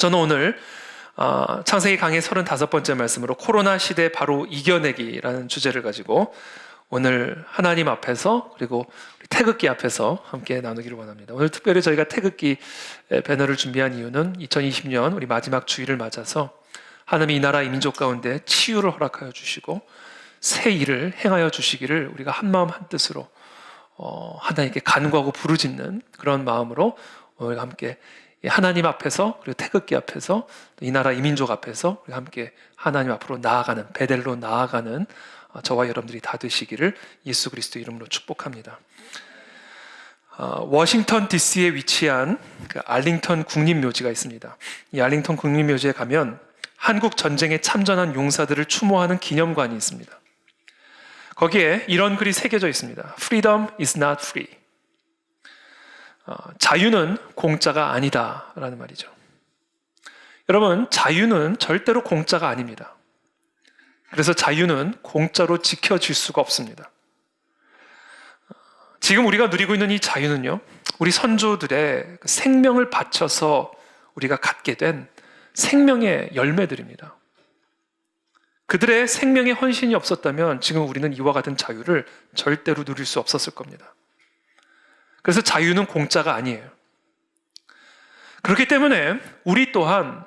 저는 오늘 창세기 강의 35번째 말씀으로 코로나 시대 바로 이겨내기라는 주제를 가지고 오늘 하나님 앞에서 그리고 태극기 앞에서 함께 나누기를 원합니다. 오늘 특별히 저희가 태극기 배너를 준비한 이유는 2020년 우리 마지막 주일을 맞아서 하나님이 이 나라 이 민족 가운데 치유를 허락하여 주시고 새 일을 행하여 주시기를 우리가 한마음 한뜻으로 하나님께 간구하고 부르짖는 그런 마음으로 우리가 함께 하나님 앞에서 그리고 태극기 앞에서 이 나라 이 민족 앞에서 우리가 함께 하나님 앞으로 나아가는 베델로 나아가는 저와 여러분들이 다 되시기를 예수 그리스도 이름으로 축복합니다. 워싱턴 DC에 위치한 그 알링턴 국립묘지가 있습니다. 이 알링턴 국립묘지에 가면 한국 전쟁에 참전한 용사들을 추모하는 기념관이 있습니다. 거기에 이런 글이 새겨져 있습니다. Freedom is not free. 자유는 공짜가 아니다 라는 말이죠. 여러분, 자유는 절대로 공짜가 아닙니다. 그래서 자유는 공짜로 지켜질 수가 없습니다. 지금 우리가 누리고 있는 이 자유는요, 우리 선조들의 생명을 바쳐서 우리가 갖게 된 생명의 열매들입니다. 그들의 생명의 헌신이 없었다면 지금 우리는 이와 같은 자유를 절대로 누릴 수 없었을 겁니다. 그래서 자유는 공짜가 아니에요. 그렇기 때문에 우리 또한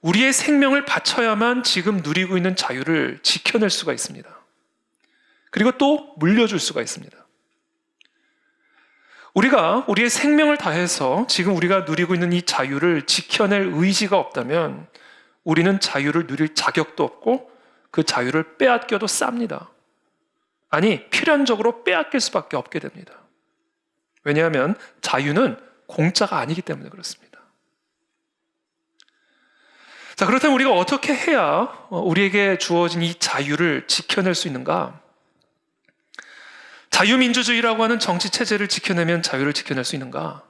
우리의 생명을 바쳐야만 지금 누리고 있는 자유를 지켜낼 수가 있습니다. 그리고 또 물려줄 수가 있습니다. 우리가 우리의 생명을 다해서 지금 우리가 누리고 있는 이 자유를 지켜낼 의지가 없다면 우리는 자유를 누릴 자격도 없고 그 자유를 빼앗겨도 쌉니다. 아니, 필연적으로 빼앗길 수밖에 없게 됩니다. 왜냐하면 자유는 공짜가 아니기 때문에 그렇습니다. 자, 그렇다면 우리가 어떻게 해야 우리에게 주어진 이 자유를 지켜낼 수 있는가? 자유민주주의라고 하는 정치체제를 지켜내면 자유를 지켜낼 수 있는가?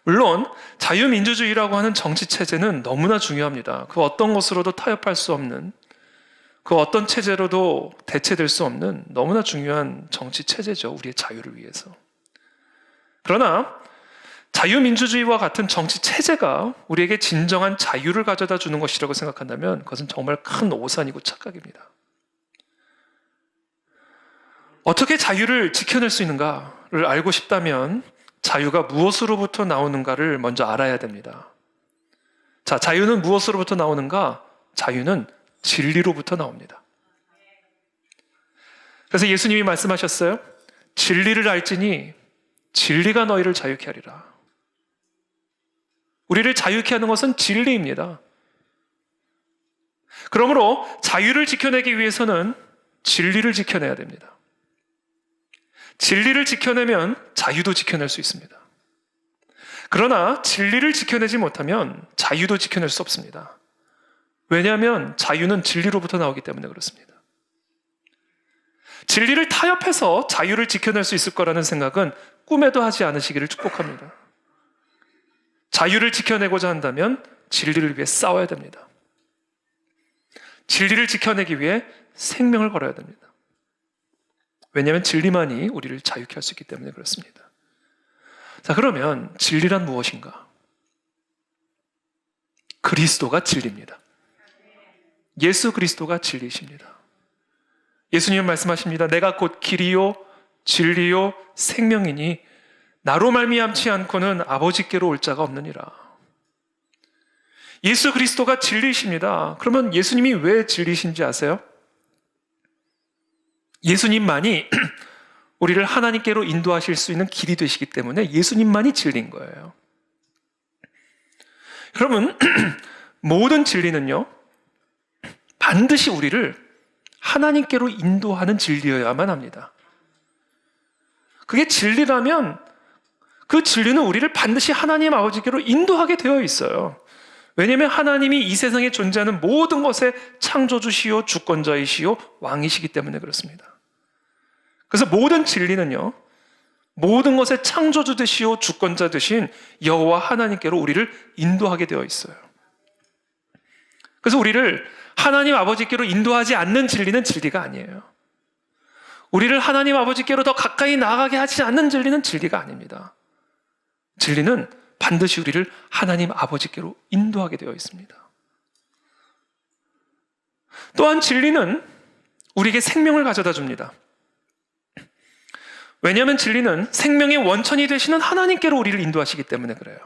물론 자유민주주의라고 하는 정치체제는 너무나 중요합니다. 그 어떤 것으로도 타협할 수 없는, 그 어떤 체제로도 대체될 수 없는 너무나 중요한 정치체제죠. 우리의 자유를 위해서. 그러나 자유민주주의와 같은 정치체제가 우리에게 진정한 자유를 가져다 주는 것이라고 생각한다면 그것은 정말 큰 오산이고 착각입니다. 어떻게 자유를 지켜낼 수 있는가를 알고 싶다면 자유가 무엇으로부터 나오는가를 먼저 알아야 됩니다. 자, 자유는 무엇으로부터 나오는가? 자유는 진리로부터 나옵니다. 그래서 예수님이 말씀하셨어요. 진리를 알지니 진리가 너희를 자유케 하리라. 우리를 자유케 하는 것은 진리입니다. 그러므로 자유를 지켜내기 위해서는 진리를 지켜내야 됩니다. 진리를 지켜내면 자유도 지켜낼 수 있습니다. 그러나 진리를 지켜내지 못하면 자유도 지켜낼 수 없습니다. 왜냐하면 자유는 진리로부터 나오기 때문에 그렇습니다. 진리를 타협해서 자유를 지켜낼 수 있을 거라는 생각은 꿈에도 하지 않으시기를 축복합니다. 자유를 지켜내고자 한다면 진리를 위해 싸워야 됩니다. 진리를 지켜내기 위해 생명을 걸어야 됩니다. 왜냐하면 진리만이 우리를 자유케 할 수 있기 때문에 그렇습니다. 자, 그러면 진리란 무엇인가? 그리스도가 진리입니다. 예수 그리스도가 진리이십니다. 예수님은 말씀하십니다. 내가 곧 길이요 진리요 생명이니 나로 말미암지 않고는 아버지께로 올 자가 없느니라. 예수 그리스도가 진리이십니다. 그러면 예수님이 왜 진리이신지 아세요? 예수님만이 우리를 하나님께로 인도하실 수 있는 길이 되시기 때문에 예수님만이 진리인 거예요. 여러분, 모든 진리는요, 반드시 우리를 하나님께로 인도하는 진리여야만 합니다. 그게 진리라면 그 진리는 우리를 반드시 하나님 아버지께로 인도하게 되어 있어요. 왜냐하면 하나님이 이 세상에 존재하는 모든 것의 창조주시오 주권자이시오 왕이시기 때문에 그렇습니다. 그래서 모든 진리는요, 모든 것의 창조주 되시오 주권자 되신 여호와 하나님께로 우리를 인도하게 되어 있어요. 그래서 우리를 하나님 아버지께로 인도하지 않는 진리는 진리가 아니에요. 우리를 하나님 아버지께로 더 가까이 나아가게 하지 않는 진리는 진리가 아닙니다. 진리는 반드시 우리를 하나님 아버지께로 인도하게 되어 있습니다. 또한 진리는 우리에게 생명을 가져다 줍니다. 왜냐하면 진리는 생명의 원천이 되시는 하나님께로 우리를 인도하시기 때문에 그래요.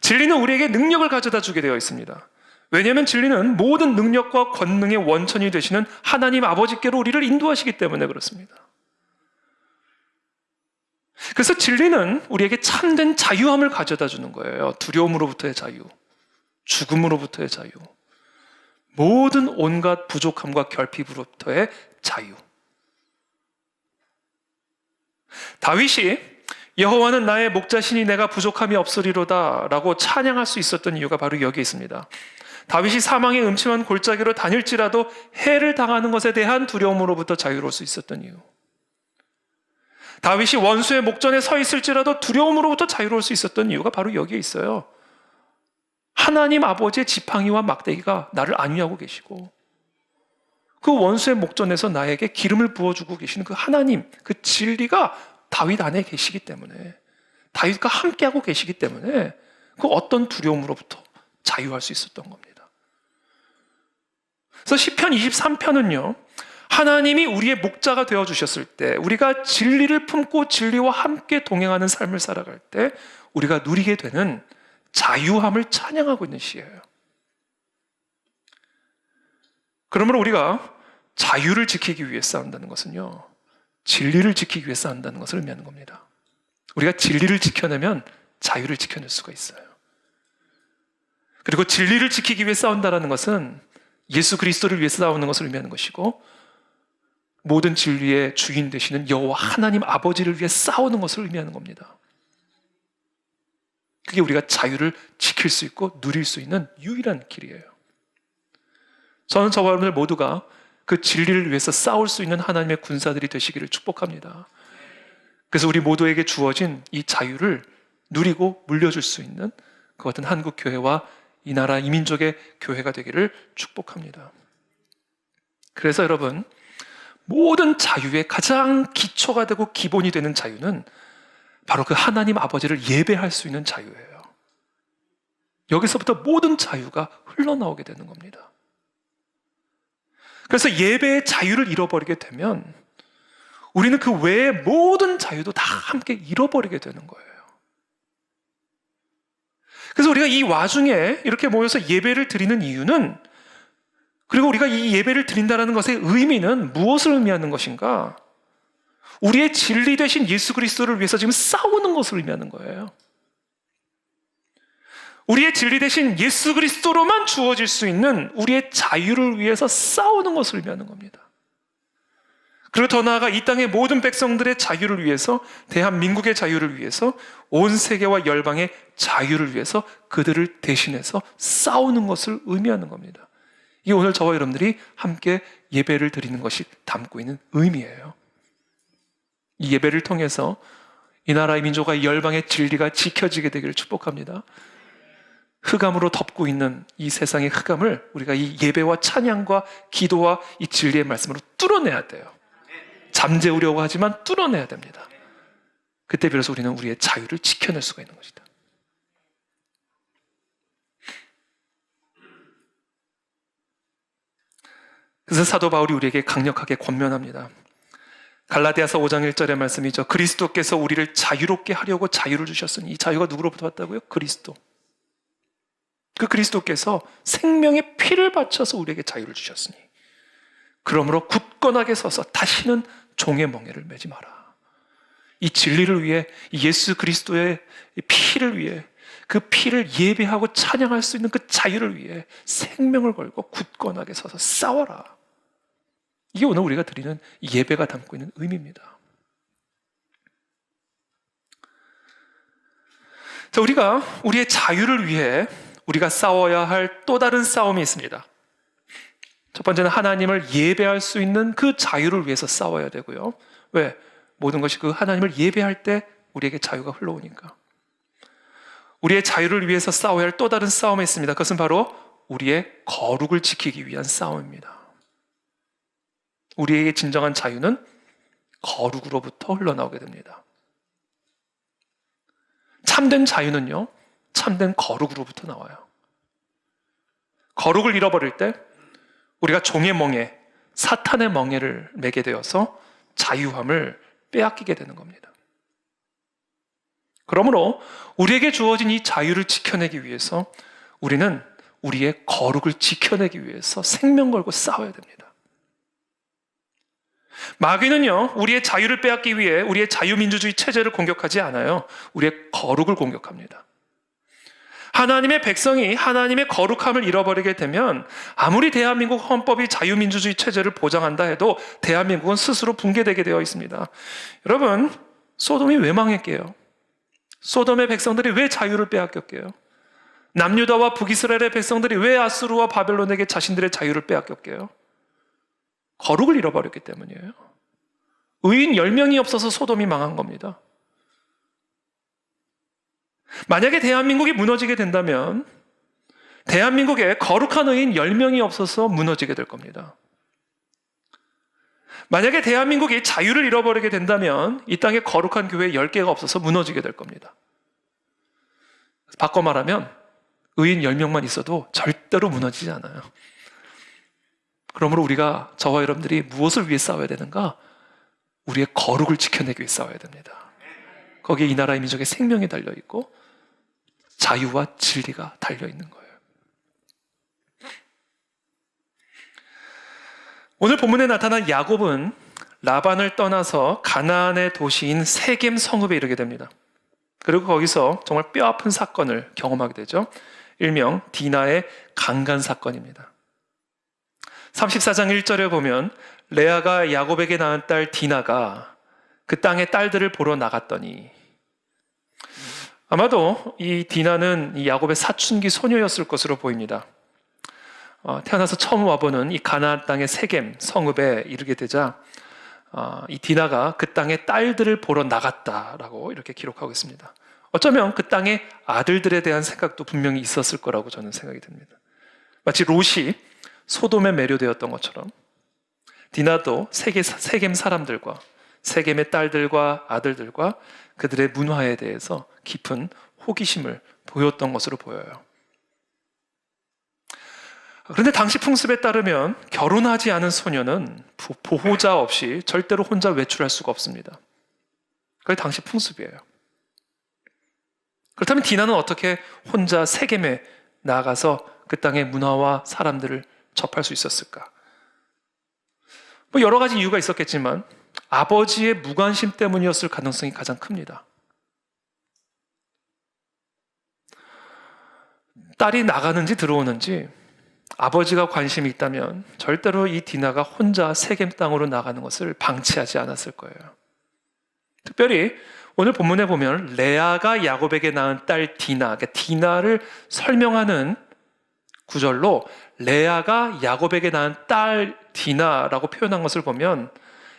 진리는 우리에게 능력을 가져다 주게 되어 있습니다. 왜냐하면 진리는 모든 능력과 권능의 원천이 되시는 하나님 아버지께로 우리를 인도하시기 때문에 그렇습니다. 그래서 진리는 우리에게 참된 자유함을 가져다 주는 거예요. 두려움으로부터의 자유, 죽음으로부터의 자유, 모든 온갖 부족함과 결핍으로부터의 자유. 다윗이 여호와는 나의 목자시니 내가 부족함이 없으리로다 라고 찬양할 수 있었던 이유가 바로 여기 있습니다. 다윗이 사망의 음침한 골짜기로 다닐지라도 해를 당하는 것에 대한 두려움으로부터 자유로울 수 있었던 이유. 다윗이 원수의 목전에 서 있을지라도 두려움으로부터 자유로울 수 있었던 이유가 바로 여기에 있어요. 하나님 아버지의 지팡이와 막대기가 나를 안위하고 계시고 그 원수의 목전에서 나에게 기름을 부어주고 계시는 그 하나님, 그 진리가 다윗 안에 계시기 때문에, 다윗과 함께하고 계시기 때문에 그 어떤 두려움으로부터 자유할 수 있었던 겁니다. 그래서 시편 23편은요, 하나님이 우리의 목자가 되어주셨을 때, 우리가 진리를 품고 진리와 함께 동행하는 삶을 살아갈 때 우리가 누리게 되는 자유함을 찬양하고 있는 시예요. 그러므로 우리가 자유를 지키기 위해 싸운다는 것은요, 진리를 지키기 위해 싸운다는 것을 의미하는 겁니다. 우리가 진리를 지켜내면 자유를 지켜낼 수가 있어요. 그리고 진리를 지키기 위해 싸운다는 것은 예수 그리스도를 위해 싸우는 것을 의미하는 것이고, 모든 진리의 주인 되시는 여호와 하나님 아버지를 위해 싸우는 것을 의미하는 겁니다. 그게 우리가 자유를 지킬 수 있고 누릴 수 있는 유일한 길이에요. 저는 저와 여러분들 모두가 그 진리를 위해서 싸울 수 있는 하나님의 군사들이 되시기를 축복합니다. 그래서 우리 모두에게 주어진 이 자유를 누리고 물려줄 수 있는 그 같은 한국교회와 이 나라 이민족의 교회가 되기를 축복합니다. 그래서 여러분, 모든 자유의 가장 기초가 되고 기본이 되는 자유는 바로 그 하나님 아버지를 예배할 수 있는 자유예요. 여기서부터 모든 자유가 흘러나오게 되는 겁니다. 그래서 예배의 자유를 잃어버리게 되면 우리는 그 외의 모든 자유도 다 함께 잃어버리게 되는 거예요. 그래서 우리가 이 와중에 이렇게 모여서 예배를 드리는 이유는, 그리고 우리가 이 예배를 드린다는 것의 의미는 무엇을 의미하는 것인가? 우리의 진리 되신 예수 그리스도를 위해서 지금 싸우는 것을 의미하는 거예요. 우리의 진리 되신 예수 그리스도로만 주어질 수 있는 우리의 자유를 위해서 싸우는 것을 의미하는 겁니다. 그리고 더 나아가 이 땅의 모든 백성들의 자유를 위해서, 대한민국의 자유를 위해서, 온 세계와 열방의 자유를 위해서 그들을 대신해서 싸우는 것을 의미하는 겁니다. 이게 오늘 저와 여러분들이 함께 예배를 드리는 것이 담고 있는 의미예요. 이 예배를 통해서 이 나라의 민족과 이 열방의 진리가 지켜지게 되기를 축복합니다. 흑암으로 덮고 있는 이 세상의 흑암을 우리가 이 예배와 찬양과 기도와 이 진리의 말씀으로 뚫어내야 돼요. 잠재우려고 하지만 뚫어내야 됩니다. 그때 비로소 우리는 우리의 자유를 지켜낼 수가 있는 것이다. 그래서 사도 바울이 우리에게 강력하게 권면합니다. 갈라디아서 5장 1절의 말씀이죠. 그리스도께서 우리를 자유롭게 하려고 자유를 주셨으니, 이 자유가 누구로부터 왔다고요? 그리스도. 그 그리스도께서 생명의 피를 바쳐서 우리에게 자유를 주셨으니, 그러므로 굳건하게 서서 다시는 종의 멍에를 매지 마라. 이 진리를 위해, 이 예수 그리스도의 피를 위해, 그 피를 예배하고 찬양할 수 있는 그 자유를 위해 생명을 걸고 굳건하게 서서 싸워라. 이게 오늘 우리가 드리는 예배가 담고 있는 의미입니다. 자, 우리가 우리의 자유를 위해 우리가 싸워야 할 또 다른 싸움이 있습니다. 첫 번째는 하나님을 예배할 수 있는 그 자유를 위해서 싸워야 되고요. 왜? 모든 것이 그 하나님을 예배할 때 우리에게 자유가 흘러오니까. 우리의 자유를 위해서 싸워야 할 또 다른 싸움이 있습니다. 그것은 바로 우리의 거룩을 지키기 위한 싸움입니다. 우리에게 진정한 자유는 거룩으로부터 흘러나오게 됩니다. 참된 자유는요, 참된 거룩으로부터 나와요. 거룩을 잃어버릴 때 우리가 종의 멍에, 사탄의 멍에를 매게 되어서 자유함을 빼앗기게 되는 겁니다. 그러므로 우리에게 주어진 이 자유를 지켜내기 위해서 우리는 우리의 거룩을 지켜내기 위해서 생명 걸고 싸워야 됩니다. 마귀는요, 우리의 자유를 빼앗기 위해 우리의 자유민주주의 체제를 공격하지 않아요. 우리의 거룩을 공격합니다. 하나님의 백성이 하나님의 거룩함을 잃어버리게 되면 아무리 대한민국 헌법이 자유민주주의 체제를 보장한다 해도 대한민국은 스스로 붕괴되게 되어 있습니다. 여러분, 소돔이 왜 망했게요? 소돔의 백성들이 왜 자유를 빼앗겼게요? 남유다와 북이스라엘의 백성들이 왜 아수르와 바벨론에게 자신들의 자유를 빼앗겼게요? 거룩을 잃어버렸기 때문이에요. 의인 10명이 없어서 소돔이 망한 겁니다. 만약에 대한민국이 무너지게 된다면 대한민국에 거룩한 의인 10명이 없어서 무너지게 될 겁니다. 만약에 대한민국이 자유를 잃어버리게 된다면 이 땅에 거룩한 교회 10개가 없어서 무너지게 될 겁니다. 바꿔 말하면 의인 10명만 있어도 절대로 무너지지 않아요. 그러므로 우리가, 저와 여러분들이 무엇을 위해 싸워야 되는가? 우리의 거룩을 지켜내기 위해 싸워야 됩니다. 거기에 이 나라의 민족의 생명이 달려있고 자유와 진리가 달려있는 거예요. 오늘 본문에 나타난 야곱은 라반을 떠나서 가나안의 도시인 세겜 성읍에 이르게 됩니다. 그리고 거기서 정말 뼈아픈 사건을 경험하게 되죠. 일명 디나의 강간 사건입니다. 34장 1절에 보면 레아가 야곱에게 낳은 딸 디나가 그 땅의 딸들을 보러 나갔더니, 아마도 이 디나는 이 야곱의 사춘기 소녀였을 것으로 보입니다. 태어나서 처음 와보는 이 가나안 땅의 세겜 성읍에 이르게 되자 이 디나가 그 땅의 딸들을 보러 나갔다라고 이렇게 기록하고 있습니다. 어쩌면 그 땅의 아들들에 대한 생각도 분명히 있었을 거라고 저는 생각이 듭니다. 마치 롯이 소돔에 매료되었던 것처럼 디나도 세겜 사람들과 세겜의 딸들과 아들들과 그들의 문화에 대해서 깊은 호기심을 보였던 것으로 보여요. 그런데 당시 풍습에 따르면 결혼하지 않은 소녀는 보호자 없이 절대로 혼자 외출할 수가 없습니다. 그게 당시 풍습이에요. 그렇다면 디나는 어떻게 혼자 세겜에 나가서 그 땅의 문화와 사람들을 접할 수 있었을까? 여러 가지 이유가 있었겠지만 아버지의 무관심 때문이었을 가능성이 가장 큽니다. 딸이 나가는지 들어오는지 아버지가 관심이 있다면 절대로 이 디나가 혼자 세겜 땅으로 나가는 것을 방치하지 않았을 거예요. 특별히 오늘 본문에 보면 레아가 야곱에게 낳은 딸 디나, 그러니까 디나를 설명하는 구절로 레아가 야곱에게 낳은 딸 디나라고 표현한 것을 보면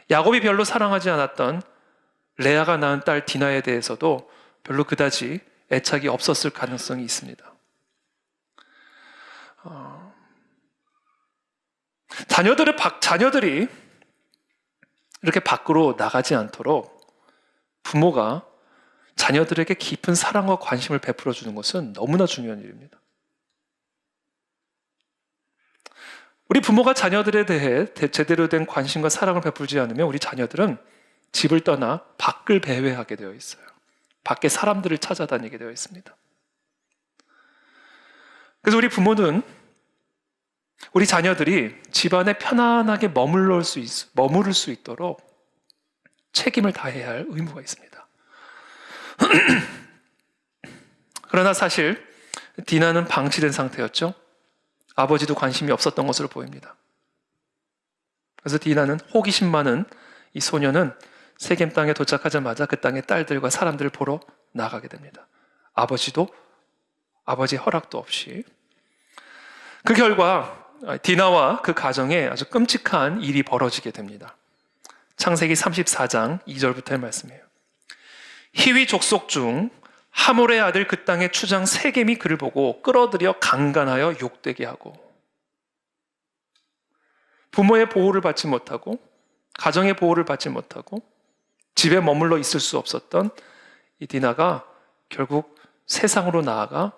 야곱이 별로 사랑하지 않았던 레아가 낳은 딸 디나에 대해서도 별로 그다지 애착이 없었을 가능성이 있습니다. 자녀들이 이렇게 밖으로 나가지 않도록 부모가 자녀들에게 깊은 사랑과 관심을 베풀어 주는 것은 너무나 중요한 일입니다. 우리 부모가 자녀들에 대해 제대로 된 관심과 사랑을 베풀지 않으면 우리 자녀들은 집을 떠나 밖을 배회하게 되어 있어요. 밖에 사람들을 찾아다니게 되어 있습니다. 그래서 우리 부모는 우리 자녀들이 집안에 편안하게 머무를 수 있도록 책임을 다해야 할 의무가 있습니다. 그러나 사실 디나는 방치된 상태였죠. 아버지도 관심이 없었던 것으로 보입니다. 그래서 디나는 호기심 많은 이 소녀는 세겜 땅에 도착하자마자 그 땅의 딸들과 사람들을 보러 나가게 됩니다. 아버지의 허락도 없이. 그 결과 디나와 그 가정에 아주 끔찍한 일이 벌어지게 됩니다. 창세기 34장 2절부터의 말씀이에요. 히위 족속 중 하몰의 아들 그 땅의 추장 세겜이 그를 보고 끌어들여 강간하여 욕되게 하고, 부모의 보호를 받지 못하고 가정의 보호를 받지 못하고 집에 머물러 있을 수 없었던 이 디나가 결국 세상으로 나아가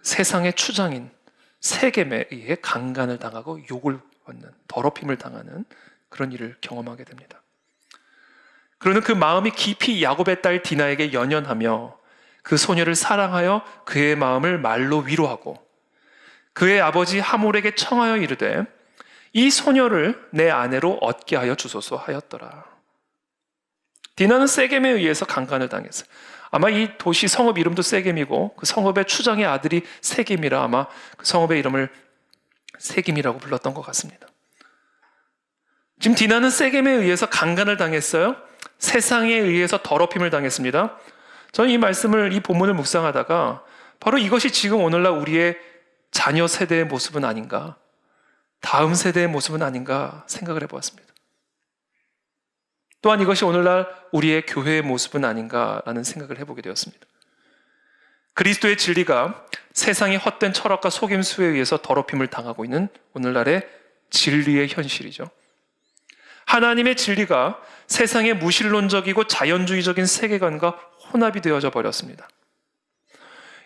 세상의 추장인 세겜에 의해 강간을 당하고 욕을 받는, 더럽힘을 당하는 그런 일을 경험하게 됩니다. 그러는 그 마음이 깊이 야곱의 딸 디나에게 연연하며 그 소녀를 사랑하여 그의 마음을 말로 위로하고 그의 아버지 하몰에게 청하여 이르되 이 소녀를 내 아내로 얻게 하여 주소서 하였더라. 디나는 세겜에 의해서 강간을 당했어요. 아마 이 도시 성읍 이름도 세겜이고 그 성읍의 추장의 아들이 세겜이라 아마 그 성읍의 이름을 세겜이라고 불렀던 것 같습니다. 지금 디나는 세겜에 의해서 강간을 당했어요. 세상에 의해서 더럽힘을 당했습니다. 저는 이 말씀을, 이 본문을 묵상하다가 바로 이것이 지금 오늘날 우리의 자녀 세대의 모습은 아닌가, 다음 세대의 모습은 아닌가 생각을 해보았습니다. 또한 이것이 오늘날 우리의 교회의 모습은 아닌가라는 생각을 해보게 되었습니다. 그리스도의 진리가 세상의 헛된 철학과 속임수에 의해서 더럽힘을 당하고 있는 오늘날의 진리의 현실이죠. 하나님의 진리가 세상의 무신론적이고 자연주의적인 세계관과 혼합이 되어져 버렸습니다.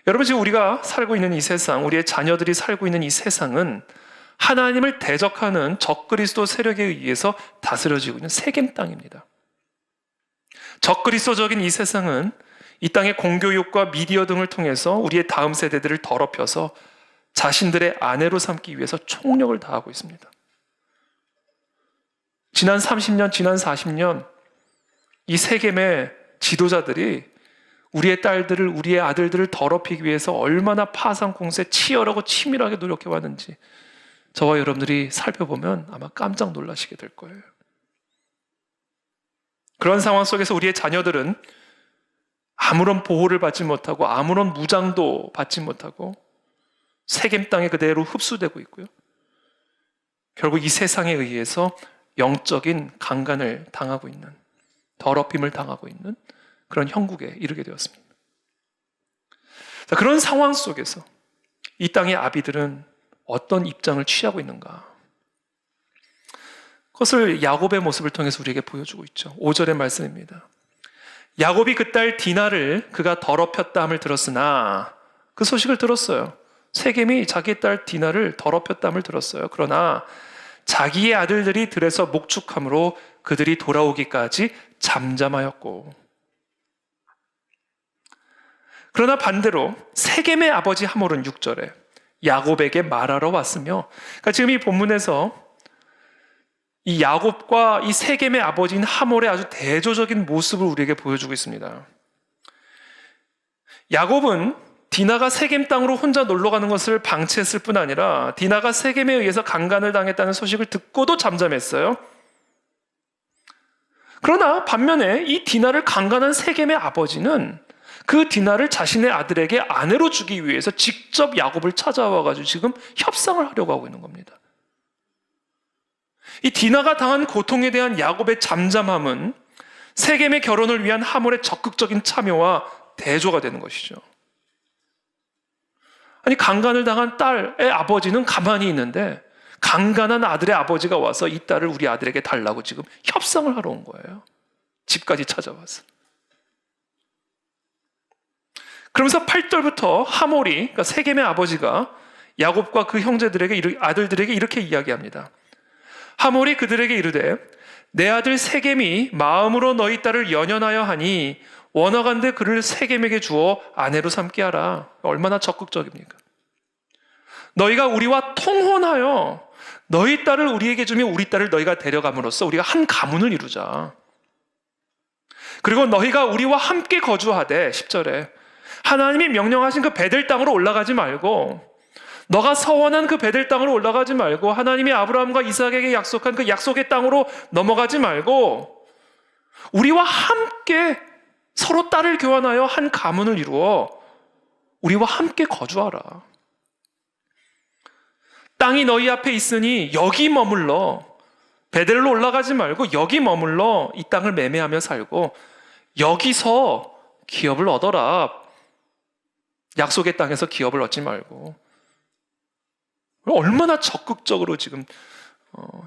여러분, 지금 우리가 살고 있는 이 세상, 우리의 자녀들이 살고 있는 이 세상은 하나님을 대적하는 적그리스도 세력에 의해서 다스려지고 있는 세겜 땅입니다. 적그리스도적인 이 세상은 이 땅의 공교육과 미디어 등을 통해서 우리의 다음 세대들을 더럽혀서 자신들의 아내로 삼기 위해서 총력을 다하고 있습니다. 지난 30년, 지난 40년 이 세겜의 지도자들이 우리의 딸들을, 우리의 아들들을 더럽히기 위해서 얼마나 파상 공세 치열하고 치밀하게 노력해왔는지 저와 여러분들이 살펴보면 아마 깜짝 놀라시게 될 거예요. 그런 상황 속에서 우리의 자녀들은 아무런 보호를 받지 못하고 아무런 무장도 받지 못하고 세겜 땅에 그대로 흡수되고 있고요. 결국 이 세상에 의해서 영적인 강간을 당하고 있는, 더럽힘을 당하고 있는 그런 형국에 이르게 되었습니다. 자, 그런 상황 속에서 이 땅의 아비들은 어떤 입장을 취하고 있는가? 그것을 야곱의 모습을 통해서 우리에게 보여주고 있죠. 5절의 말씀입니다. 야곱이 그 딸 디나를 그가 더럽혔다 함을 들었으나, 그 소식을 들었어요. 세겜이 자기 딸 디나를 더럽혔다 함을 들었어요. 그러나 자기의 아들들이 들에서 목축함으로 그들이 돌아오기까지 잠잠하였고, 그러나 반대로 세겜의 아버지 하몰은 6절에 야곱에게 말하러 왔으며, 그러니까 지금 이 본문에서 이 야곱과 이 세겜의 아버지인 하몰의 아주 대조적인 모습을 우리에게 보여주고 있습니다. 야곱은 디나가 세겜 땅으로 혼자 놀러 가는 것을 방치했을 뿐 아니라 디나가 세겜에 의해서 강간을 당했다는 소식을 듣고도 잠잠했어요. 그러나 반면에 이 디나를 강간한 세겜의 아버지는 그 디나를 자신의 아들에게 아내로 주기 위해서 직접 야곱을 찾아와가지고 지금 협상을 하려고 하고 있는 겁니다. 이 디나가 당한 고통에 대한 야곱의 잠잠함은 세겜의 결혼을 위한 하몰의 적극적인 참여와 대조가 되는 것이죠. 아니, 강간을 당한 딸의 아버지는 가만히 있는데 강간한 아들의 아버지가 와서 이 딸을 우리 아들에게 달라고 지금 협상을 하러 온 거예요. 집까지 찾아와서. 그러면서 8절부터 하몰이, 그러니까 세겜의 아버지가 야곱과 그 형제들에게, 아들들에게 이렇게 이야기합니다. 하몰이 그들에게 이르되 내 아들 세겜이 마음으로 너희 딸을 연연하여 하니 원하건대 그를 세겜에게 주어 아내로 삼게 하라. 얼마나 적극적입니까? 너희가 우리와 통혼하여 너희 딸을 우리에게 주며 우리 딸을 너희가 데려감으로써 우리가 한 가문을 이루자. 그리고 너희가 우리와 함께 거주하되, 10절에 하나님이 명령하신 그 베델 땅으로 올라가지 말고, 너가 서원한 그 베델 땅으로 올라가지 말고, 하나님이 아브라함과 이삭에게 약속한 그 약속의 땅으로 넘어가지 말고 우리와 함께 서로 딸을 교환하여 한 가문을 이루어 우리와 함께 거주하라. 땅이 너희 앞에 있으니 여기 머물러, 베델로 올라가지 말고 여기 머물러 이 땅을 매매하며 살고 여기서 기업을 얻어라. 약속의 땅에서 기업을 얻지 말고. 얼마나 적극적으로 지금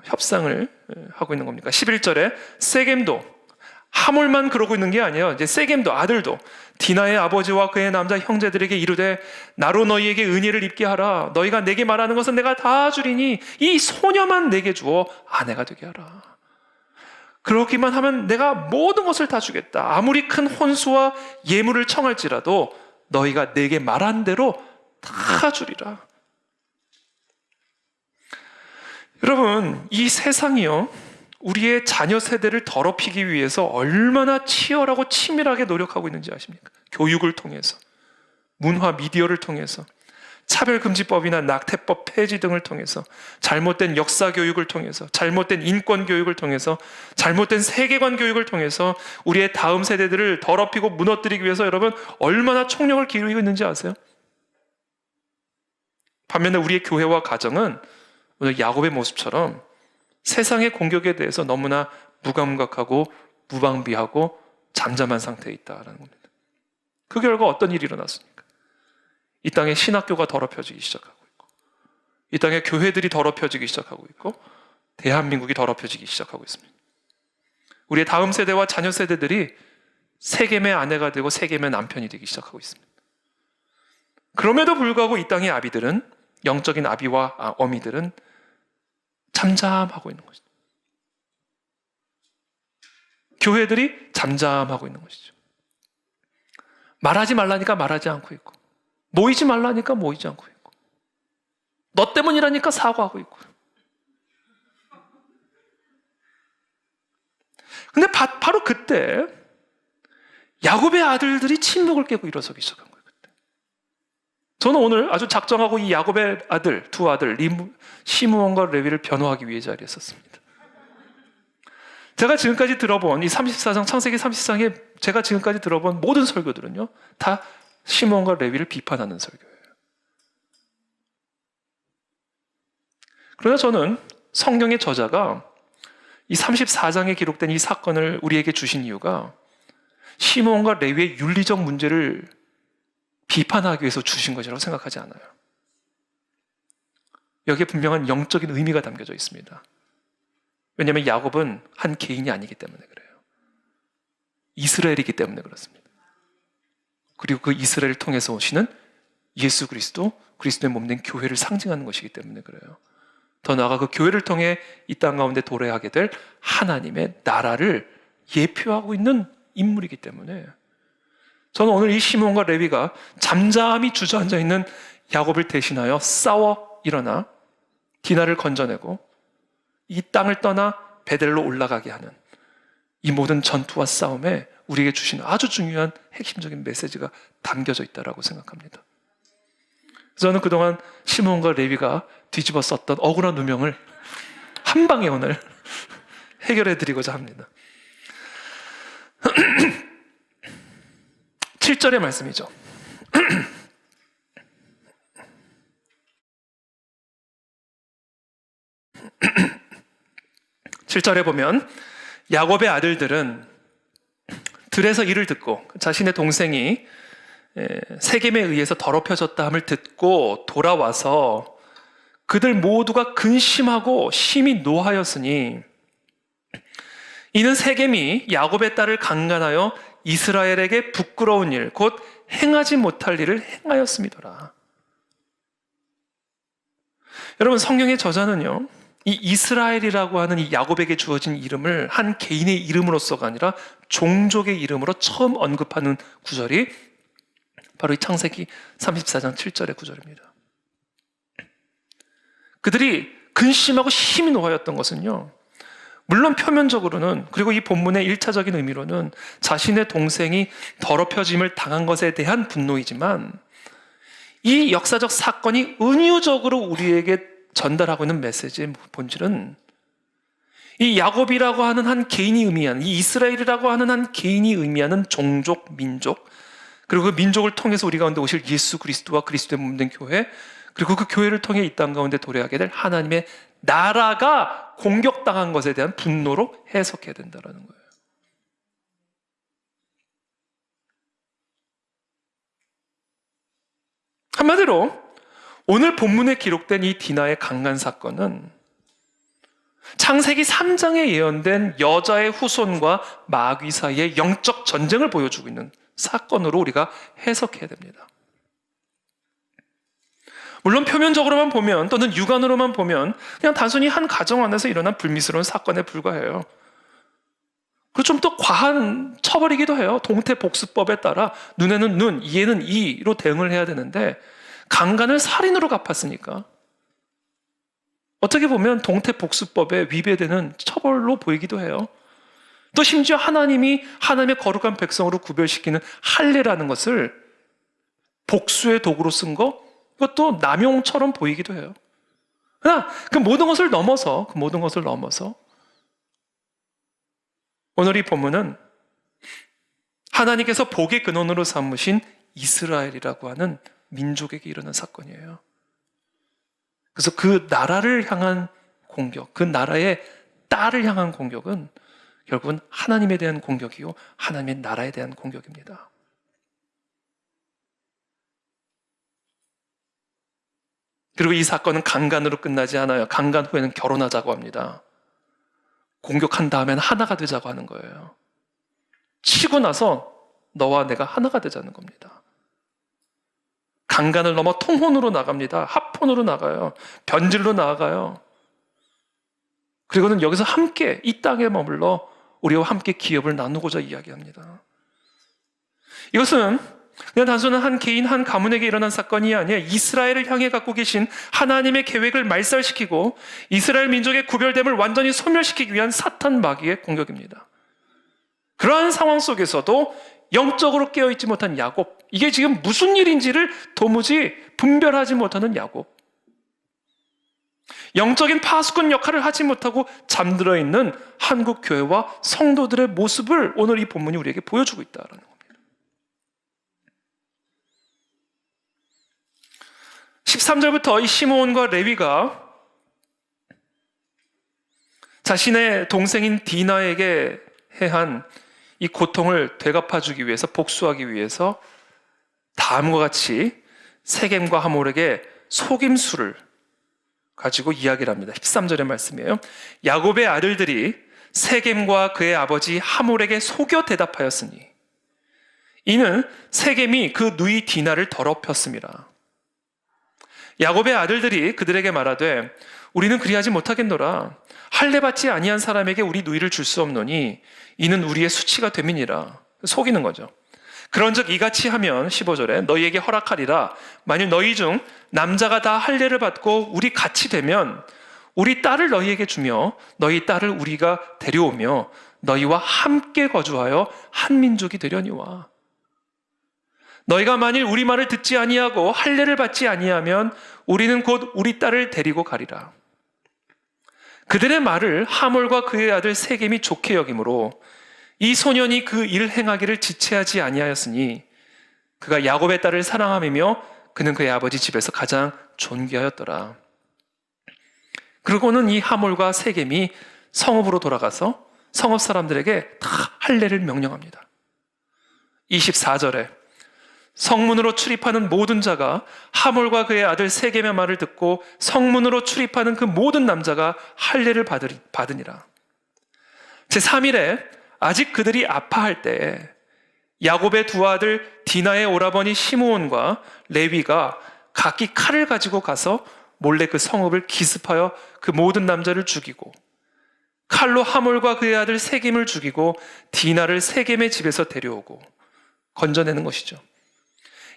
협상을 하고 있는 겁니까? 11절에 세겜도 하몰만 그러고 있는 게 아니에요. 이제 세겜도 아들도 디나의 아버지와 그의 남자 형제들에게 이르되 나로 너희에게 은혜를 입게 하라. 너희가 내게 말하는 것은 내가 다 주리니 이 소녀만 내게 주어 아내가 되게 하라. 그렇기만 하면 내가 모든 것을 다 주겠다. 아무리 큰 혼수와 예물을 청할지라도 너희가 내게 말한 대로 다 주리라. 여러분, 이 세상이요, 우리의 자녀 세대를 더럽히기 위해서 얼마나 치열하고 치밀하게 노력하고 있는지 아십니까? 교육을 통해서, 문화 미디어를 통해서, 차별금지법이나 낙태법 폐지 등을 통해서, 잘못된 역사 교육을 통해서, 잘못된 인권 교육을 통해서, 잘못된 세계관 교육을 통해서 우리의 다음 세대들을 더럽히고 무너뜨리기 위해서 여러분 얼마나 총력을 기울이고 있는지 아세요? 반면에 우리의 교회와 가정은 오늘 야곱의 모습처럼 세상의 공격에 대해서 너무나 무감각하고 무방비하고 잠잠한 상태에 있다는 겁니다. 그 결과 어떤 일이 일어났습니까? 이 땅의 신학교가 더럽혀지기 시작하고 있고, 이 땅의 교회들이 더럽혀지기 시작하고 있고, 대한민국이 더럽혀지기 시작하고 있습니다. 우리의 다음 세대와 자녀 세대들이 세겜의 아내가 되고 세겜의 남편이 되기 시작하고 있습니다. 그럼에도 불구하고 이 땅의 아비들은, 영적인 아비와 어미들은 잠잠하고 있는 것이죠. 교회들이 잠잠하고 있는 것이죠. 말하지 말라니까 말하지 않고 있고, 모이지 말라니까 모이지 않고 있고, 너 때문이라니까 사과하고 있고. 근데 바로 그때 야곱의 아들들이 침묵을 깨고 일어서기 시작한 거예요. 그때. 저는 오늘 아주 작정하고 이 야곱의 아들, 두 아들 시므온과 레위를 변호하기 위해 자리에 섰습니다. 제가 지금까지 들어본 이 34장, 창세기 34장에 제가 지금까지 들어본 모든 설교들은요, 다 시므온과 레위를 비판하는 설교예요. 그러나 저는 성경의 저자가 이 34장에 기록된 이 사건을 우리에게 주신 이유가 시므온과 레위의 윤리적 문제를 비판하기 위해서 주신 것이라고 생각하지 않아요. 여기에 분명한 영적인 의미가 담겨져 있습니다. 왜냐하면 야곱은 한 개인이 아니기 때문에 그래요. 이스라엘이기 때문에 그렇습니다. 그리고 그 이스라엘을 통해서 오시는 예수 그리스도, 그리스도의 몸된 교회를 상징하는 것이기 때문에 그래요. 더 나아가 그 교회를 통해 이 땅 가운데 도래하게 될 하나님의 나라를 예표하고 있는 인물이기 때문에 저는 오늘 이 시몬과 레위가 잠잠히 주저앉아 있는 야곱을 대신하여 싸워 일어나 디나를 건져내고 이 땅을 떠나 베델로 올라가게 하는 이 모든 전투와 싸움에 우리에게 주신 아주 중요한 핵심적인 메시지가 담겨져 있다고 생각합니다. 저는 그동안 시몬과 레위가 뒤집어 썼던 억울한 누명을 한 방에 오늘 해결해 드리고자 합니다. 7절의 말씀이죠. 7절에 보면 야곱의 아들들은 들에서 이를 듣고 자신의 동생이 세겜에 의해서 더럽혀졌다 함을 듣고 돌아와서 그들 모두가 근심하고 심히 노하였으니 이는 세겜이 야곱의 딸을 강간하여 이스라엘에게 부끄러운 일, 곧 행하지 못할 일을 행하였음이더라. 여러분, 성경의 저자는요, 이 이스라엘이라고 하는 이 야곱에게 주어진 이름을 한 개인의 이름으로서가 아니라 종족의 이름으로 처음 언급하는 구절이 바로 이 창세기 34장 7절의 구절입니다. 그들이 근심하고 심히 노하였던 것은요, 물론 표면적으로는, 그리고 이 본문의 1차적인 의미로는 자신의 동생이 더럽혀짐을 당한 것에 대한 분노이지만 이 역사적 사건이 은유적으로 우리에게 전달하고 있는 메시지의 본질은 이 야곱이라고 하는 한 개인이 의미하는, 이 이스라엘이라고 하는 한 개인이 의미하는 종족, 민족, 그리고 그 민족을 통해서 우리 가운데 오실 예수 그리스도와 그리스도의 몸된 교회, 그리고 그 교회를 통해 이 땅 가운데 도래하게 될 하나님의 나라가 공격당한 것에 대한 분노로 해석해야 된다는 거예요. 한마디로 오늘 본문에 기록된 이 디나의 강간 사건은 창세기 3장에 예언된 여자의 후손과 마귀 사이의 영적 전쟁을 보여주고 있는 사건으로 우리가 해석해야 됩니다. 물론 표면적으로만 보면 또는 육안으로만 보면 그냥 단순히 한 가정 안에서 일어난 불미스러운 사건에 불과해요. 그리고 좀 더 과한 처벌이기도 해요. 동태복수법에 따라 눈에는 눈, 이에는 이로 대응을 해야 되는데 강간을 살인으로 갚았으니까 어떻게 보면 동태복수법에 위배되는 처벌로 보이기도 해요. 또 심지어 하나님이 하나님의 거룩한 백성으로 구별시키는 할례라는 것을 복수의 도구로 쓴 거, 그것도 남용처럼 보이기도 해요. 그러나 그 모든 것을 넘어서 오늘 이 본문은 하나님께서 복의 근원으로 삼으신 이스라엘이라고 하는 민족에게 일어난 사건이에요. 그래서 그 나라를 향한 공격, 그 나라의 딸을 향한 공격은 결국은 하나님에 대한 공격이요, 하나님의 나라에 대한 공격입니다. 그리고 이 사건은 강간으로 끝나지 않아요. 강간 후에는 결혼하자고 합니다. 공격한 다음엔 하나가 되자고 하는 거예요. 치고 나서 너와 내가 하나가 되자는 겁니다. 강간을 넘어 통혼으로 나갑니다. 합혼으로 나가요. 변질로 나아가요. 그리고는 여기서 함께 이 땅에 머물러 우리와 함께 기업을 나누고자 이야기합니다. 이것은 그냥 단순한 한 개인, 한 가문에게 일어난 사건이 아니라 이스라엘을 향해 갖고 계신 하나님의 계획을 말살시키고 이스라엘 민족의 구별됨을 완전히 소멸시키기 위한 사탄 마귀의 공격입니다. 그러한 상황 속에서도 영적으로 깨어있지 못한 야곱, 이게 지금 무슨 일인지를 도무지 분별하지 못하는 야곱, 영적인 파수꾼 역할을 하지 못하고 잠들어 있는 한국 교회와 성도들의 모습을 오늘 이 본문이 우리에게 보여주고 있다는 겁니다. 13절부터 이 시므온과 레위가 자신의 동생인 디나에게 해한 이 고통을 되갚아주기 위해서, 복수하기 위해서 다음과 같이 세겜과 하몰에게 속임수를 가지고 이야기를 합니다. 13절의 말씀이에요. 야곱의 아들들이 세겜과 그의 아버지 하몰에게 속여 대답하였으니 이는 세겜이 그 누이 디나를 더럽혔습니다. 야곱의 아들들이 그들에게 말하되 우리는 그리하지 못하겠노라. 할례받지 아니한 사람에게 우리 누이를 줄 수 없노니 이는 우리의 수치가 됨이니라. 속이는 거죠. 그런즉 이같이 하면 15절에 너희에게 허락하리라. 만일 너희 중 남자가 다 할례를 받고 우리 같이 되면 우리 딸을 너희에게 주며 너희 딸을 우리가 데려오며 너희와 함께 거주하여 한 민족이 되려니와. 너희가 만일 우리 말을 듣지 아니하고 할례를 받지 아니하면 우리는 곧 우리 딸을 데리고 가리라. 그들의 말을 하몰과 그의 아들 세겜이 좋게 여기므로 이 소년이 그 일을 행하기를 지체하지 아니하였으니 그가 야곱의 딸을 사랑함이며 그는 그의 아버지 집에서 가장 존귀하였더라. 그러고는 이 하몰과 세겜이 성읍으로 돌아가서 성읍 사람들에게 다 할례를 명령합니다. 24절에 성문으로 출입하는 모든 자가 하몰과 그의 아들 세겜의 말을 듣고 성문으로 출입하는 그 모든 남자가 할례를 받으니라. 제3일에 아직 그들이 아파할 때에 야곱의 두 아들 디나의 오라버니 시므온과 레위가 각기 칼을 가지고 가서 몰래 그 성읍을 기습하여 그 모든 남자를 죽이고 칼로 하몰과 그의 아들 세겜을 죽이고 디나를 세겜의 집에서 데려오고 건져내는 것이죠.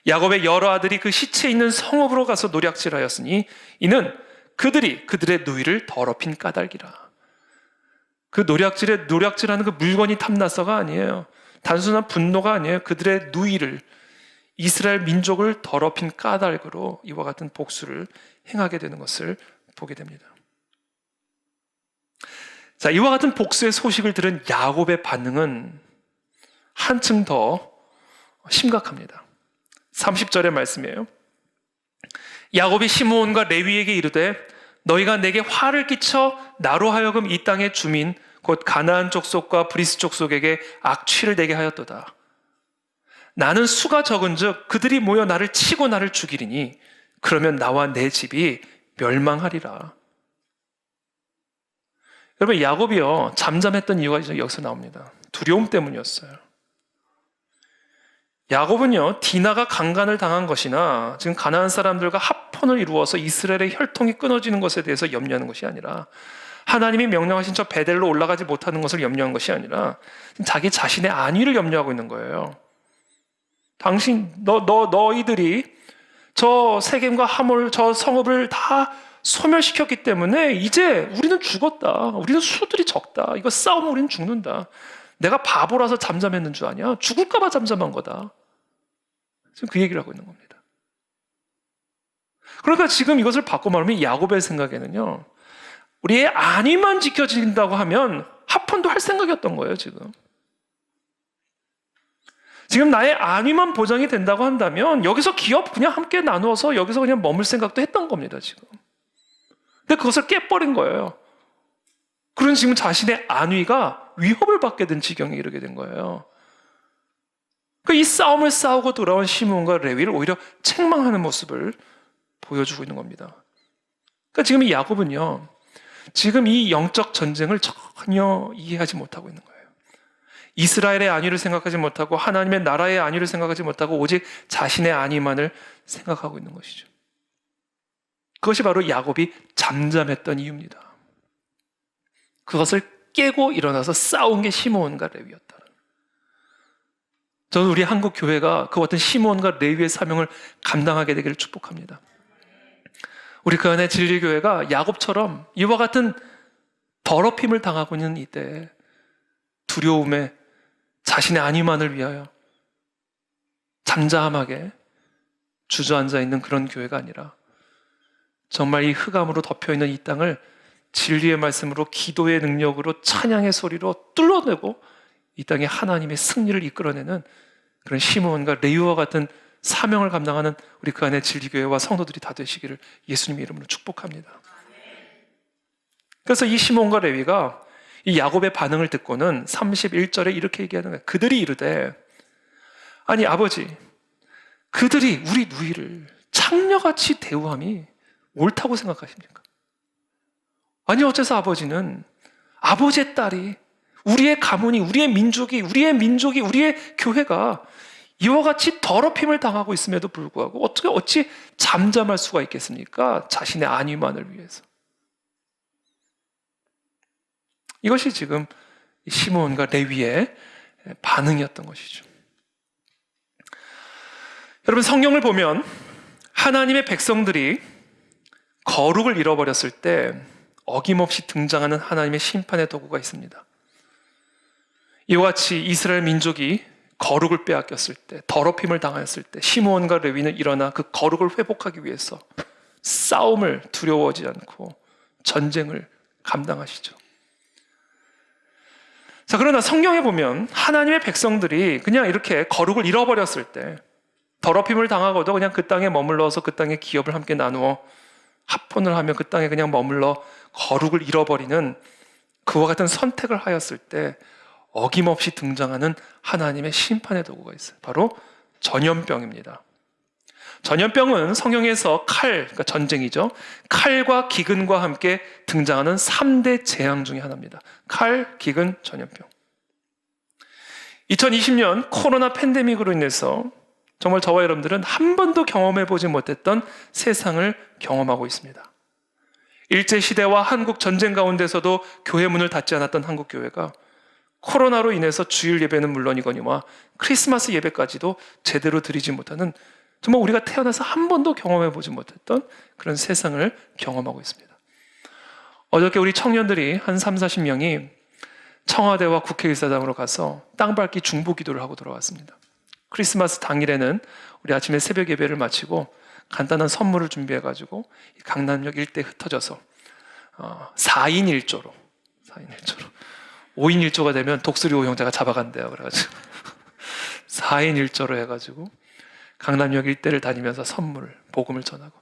야곱의 여러 아들이 그 시체 있는 성읍으로 가서 노략질하였으니 이는 그들이 그들의 누이를 더럽힌 까닭이라. 그 노략질하는 그 물건이 탐나서가 아니에요. 단순한 분노가 아니에요. 그들의 누이를, 이스라엘 민족을 더럽힌 까닭으로 이와 같은 복수를 행하게 되는 것을 보게 됩니다. 자, 이와 같은 복수의 소식을 들은 야곱의 반응은 한층 더 심각합니다. 30절의 말씀이에요. 야곱이 시므온과 레위에게 이르되 너희가 내게 화를 끼쳐 나로 하여금 이 땅의 주민 곧 가나안 족속과 브리스 족속에게 악취를 내게 하였도다. 나는 수가 적은즉 그들이 모여 나를 치고 나를 죽이리니 그러면 나와 내 집이 멸망하리라. 여러분, 야곱이요 잠잠했던 이유가 이제 여기서 나옵니다. 두려움 때문이었어요. 야곱은요 디나가 강간을 당한 것이나 지금 가나안 사람들과 합헌을 이루어서 이스라엘의 혈통이 끊어지는 것에 대해서 염려하는 것이 아니라, 하나님이 명령하신 저 베델로 올라가지 못하는 것을 염려한 것이 아니라 자기 자신의 안위를 염려하고 있는 거예요. 너희들이 저 세겜과 하몰 저 성읍을 다 소멸시켰기 때문에 이제 우리는 죽었다. 우리는 수들이 적다. 이거 싸우면 우리는 죽는다. 내가 바보라서 잠잠했는 줄 아냐? 죽을까 봐 잠잠한 거다. 지금 그 얘기를 하고 있는 겁니다. 그러니까 지금 이것을 바꿔 말하면 야곱의 생각에는요, 우리의 안위만 지켜진다고 하면 합헌도 할 생각이었던 거예요. 지금 나의 안위만 보장이 된다고 한다면 여기서 기업 그냥 함께 나누어서 여기서 그냥 머물 생각도 했던 겁니다. 지금. 근데 그것을 깨버린 거예요. 그런 지금 자신의 안위가 위협을 받게 된 지경에 이르게 된 거예요. 이 싸움을 싸우고 돌아온 시므온과 레위를 오히려 책망하는 모습을 보여주고 있는 겁니다. 그러니까 지금 이 야곱은요, 지금 이 영적 전쟁을 전혀 이해하지 못하고 있는 거예요. 이스라엘의 안위를 생각하지 못하고 하나님의 나라의 안위를 생각하지 못하고 오직 자신의 안위만을 생각하고 있는 것이죠. 그것이 바로 야곱이 잠잠했던 이유입니다. 그것을 깨고 일어나서 싸운 게 시므온과 레위였다. 저는 우리 한국 교회가 그 어떤 시므온과 레위의 사명을 감당하게 되기를 축복합니다. 우리 그 안에 진리교회가 야곱처럼 이와 같은 더럽힘을 당하고 있는 이때 두려움에 자신의 안위만을 위하여 잠잠하게 주저앉아 있는 그런 교회가 아니라 정말 이 흑암으로 덮여있는 이 땅을 진리의 말씀으로, 기도의 능력으로, 찬양의 소리로 뚫어내고 이 땅에 하나님의 승리를 이끌어내는 그런 시므온과 레위와 같은 사명을 감당하는 우리 그 안에 진리교회와 성도들이 다 되시기를 예수님의 이름으로 축복합니다. 그래서 이 시므온과 레위가 이 야곱의 반응을 듣고는 31절에 이렇게 얘기하는 거예요. 그들이 이르되, 아니 아버지, 그들이 우리 누이를 창녀같이 대우함이 옳다고 생각하십니까? 아니 어째서 아버지는 아버지의 딸이, 우리의 가문이, 우리의 민족이, 우리의 교회가 이와 같이 더럽힘을 당하고 있음에도 불구하고 어찌 잠잠할 수가 있겠습니까? 자신의 안위만을 위해서. 이것이 지금 시므온과 레위의 반응이었던 것이죠. 여러분, 성경을 보면 하나님의 백성들이 거룩을 잃어버렸을 때 어김없이 등장하는 하나님의 심판의 도구가 있습니다. 이와 같이 이스라엘 민족이 거룩을 빼앗겼을 때, 더럽힘을 당하였을 때 시므온과 레위는 일어나 그 거룩을 회복하기 위해서 싸움을 두려워하지 않고 전쟁을 감당하시죠. 자, 그러나 성경에 보면 하나님의 백성들이 그냥 이렇게 거룩을 잃어버렸을 때, 더럽힘을 당하고도 그냥 그 땅에 머물러서 그 땅의 기업을 함께 나누어 합혼을 하며 그 땅에 그냥 머물러 거룩을 잃어버리는 그와 같은 선택을 하였을 때 어김없이 등장하는 하나님의 심판의 도구가 있어요. 바로 전염병입니다. 전염병은 성경에서 그러니까 전쟁이죠. 칼과 기근과 함께 등장하는 3대 재앙 중에 하나입니다. 칼, 기근, 전염병. 2020년 코로나 팬데믹으로 인해서 정말 저와 여러분들은 한 번도 경험해보지 못했던 세상을 경험하고 있습니다. 일제시대와 한국 전쟁 가운데서도 교회 문을 닫지 않았던 한국 교회가 코로나로 인해서 주일 예배는 물론이거니와 크리스마스 예배까지도 제대로 드리지 못하는, 정말 우리가 태어나서 한 번도 경험해보지 못했던 그런 세상을 경험하고 있습니다. 어저께 우리 청년들이 한 30-40명이 청와대와 국회의사당으로 가서 땅밟기 중보 기도를 하고 돌아왔습니다. 크리스마스 당일에는 우리 아침에 새벽 예배를 마치고 간단한 선물을 준비해가지고 강남역 일대에 흩어져서 4인 1조로 5인 1조가 되면 독수리 오형제가 잡아간대요. 그래가지고 4인 1조로 해가지고 강남역 일대를 다니면서 선물, 복음을 전하고,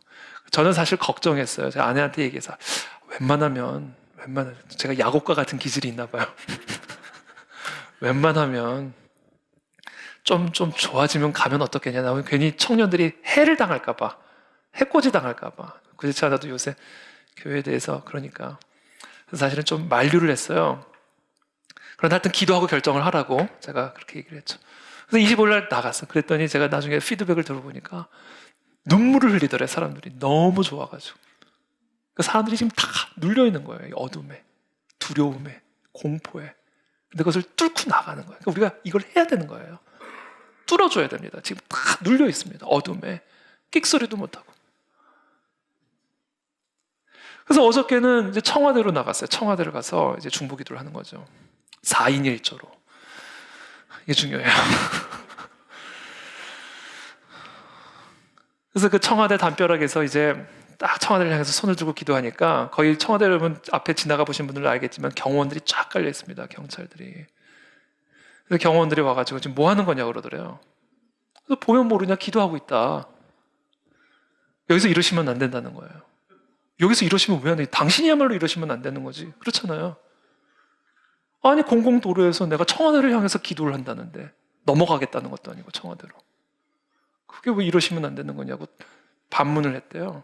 저는 사실 걱정했어요. 제 아내한테 얘기해서 웬만하면 제가 야곱과 같은 기질이 있나 봐요. 웬만하면 좀 좋아지면 가면 어떻겠냐. 나 괜히 청년들이 해를 당할까 봐, 해코지 당할까 봐. 그렇지 않아도 요새 교회에 대해서 그러니까 그래서 사실은 좀 만류를 했어요. 그런데 하여튼 기도하고 결정을 하라고 제가 그렇게 얘기를 했죠. 그래서 25일 날 나갔어. 그랬더니 제가 나중에 피드백을 들어보니까 눈물을 흘리더래, 사람들이. 너무 좋아가지고. 그 사람들이 지금 다 눌려 있는 거예요. 이 어둠에, 두려움에, 공포에. 근데 그것을 뚫고 나가는 거예요. 그러니까 우리가 이걸 해야 되는 거예요. 뚫어줘야 됩니다. 지금 다 눌려 있습니다. 어둠에. 끽소리도 못하고. 그래서 어저께는 이제 청와대로 나갔어요. 청와대를 가서 이제 중보기도를 하는 거죠. 4인 1조로. 이게 중요해요. 그래서 그 청와대 담벼락에서 이제 딱 청와대를 향해서 손을 들고 기도하니까 거의 청와대 여러분 앞에 지나가 보신 분들은 알겠지만 경호원들이 쫙 깔려 있습니다. 경찰들이. 그래서 경호원들이 와가지고 지금 뭐 하는 거냐고 그러더래요. 그래서 보면 모르냐 기도하고 있다. 여기서 이러시면 안 된다는 거예요. 여기서 이러시면 왜 안 돼? 당신이야말로 이러시면 안 되는 거지. 그렇잖아요. 아니 공공도로에서 내가 청와대를 향해서 기도를 한다는데 넘어가겠다는 것도 아니고 청와대로. 그게 왜 이러시면 안 되는 거냐고 반문을 했대요.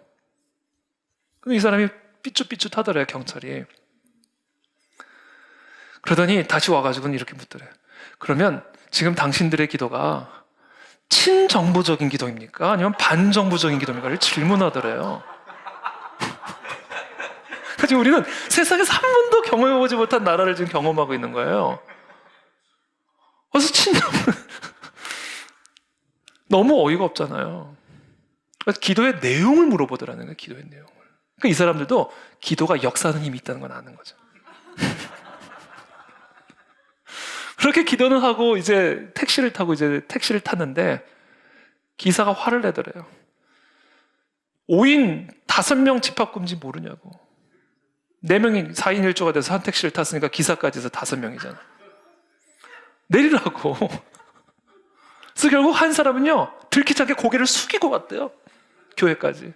근데 이 사람이 삐뚤삐뚤하더래요, 경찰이. 그러더니 다시 와가지고는 이렇게 묻더래요. 그러면 지금 당신들의 기도가 친정부적인 기도입니까? 아니면 반정부적인 기도입니까?를 질문하더래요. 그래서 우리는 세상에서 한 번도 경험해보지 못한 나라를 지금 경험하고 있는 거예요. 그래서 친정부 너무 어이가 없잖아요. 그래서 기도의 내용을 물어보더라는 거예요. 기도의 내용을. 그러니까 이 사람들도 기도가 역사하는 힘이 있다는 건 아는 거죠. 그렇게 기도는 하고 이제 택시를 탔는데 기사가 화를 내더래요. 5인 5명 집합금지 모르냐고. 4명이 4인 1조가 돼서 한 택시를 탔으니까 기사까지 해서 5명이잖아. 내리라고. 그래서 결국 한 사람은요, 들키지 않게 고개를 숙이고 왔대요. 교회까지.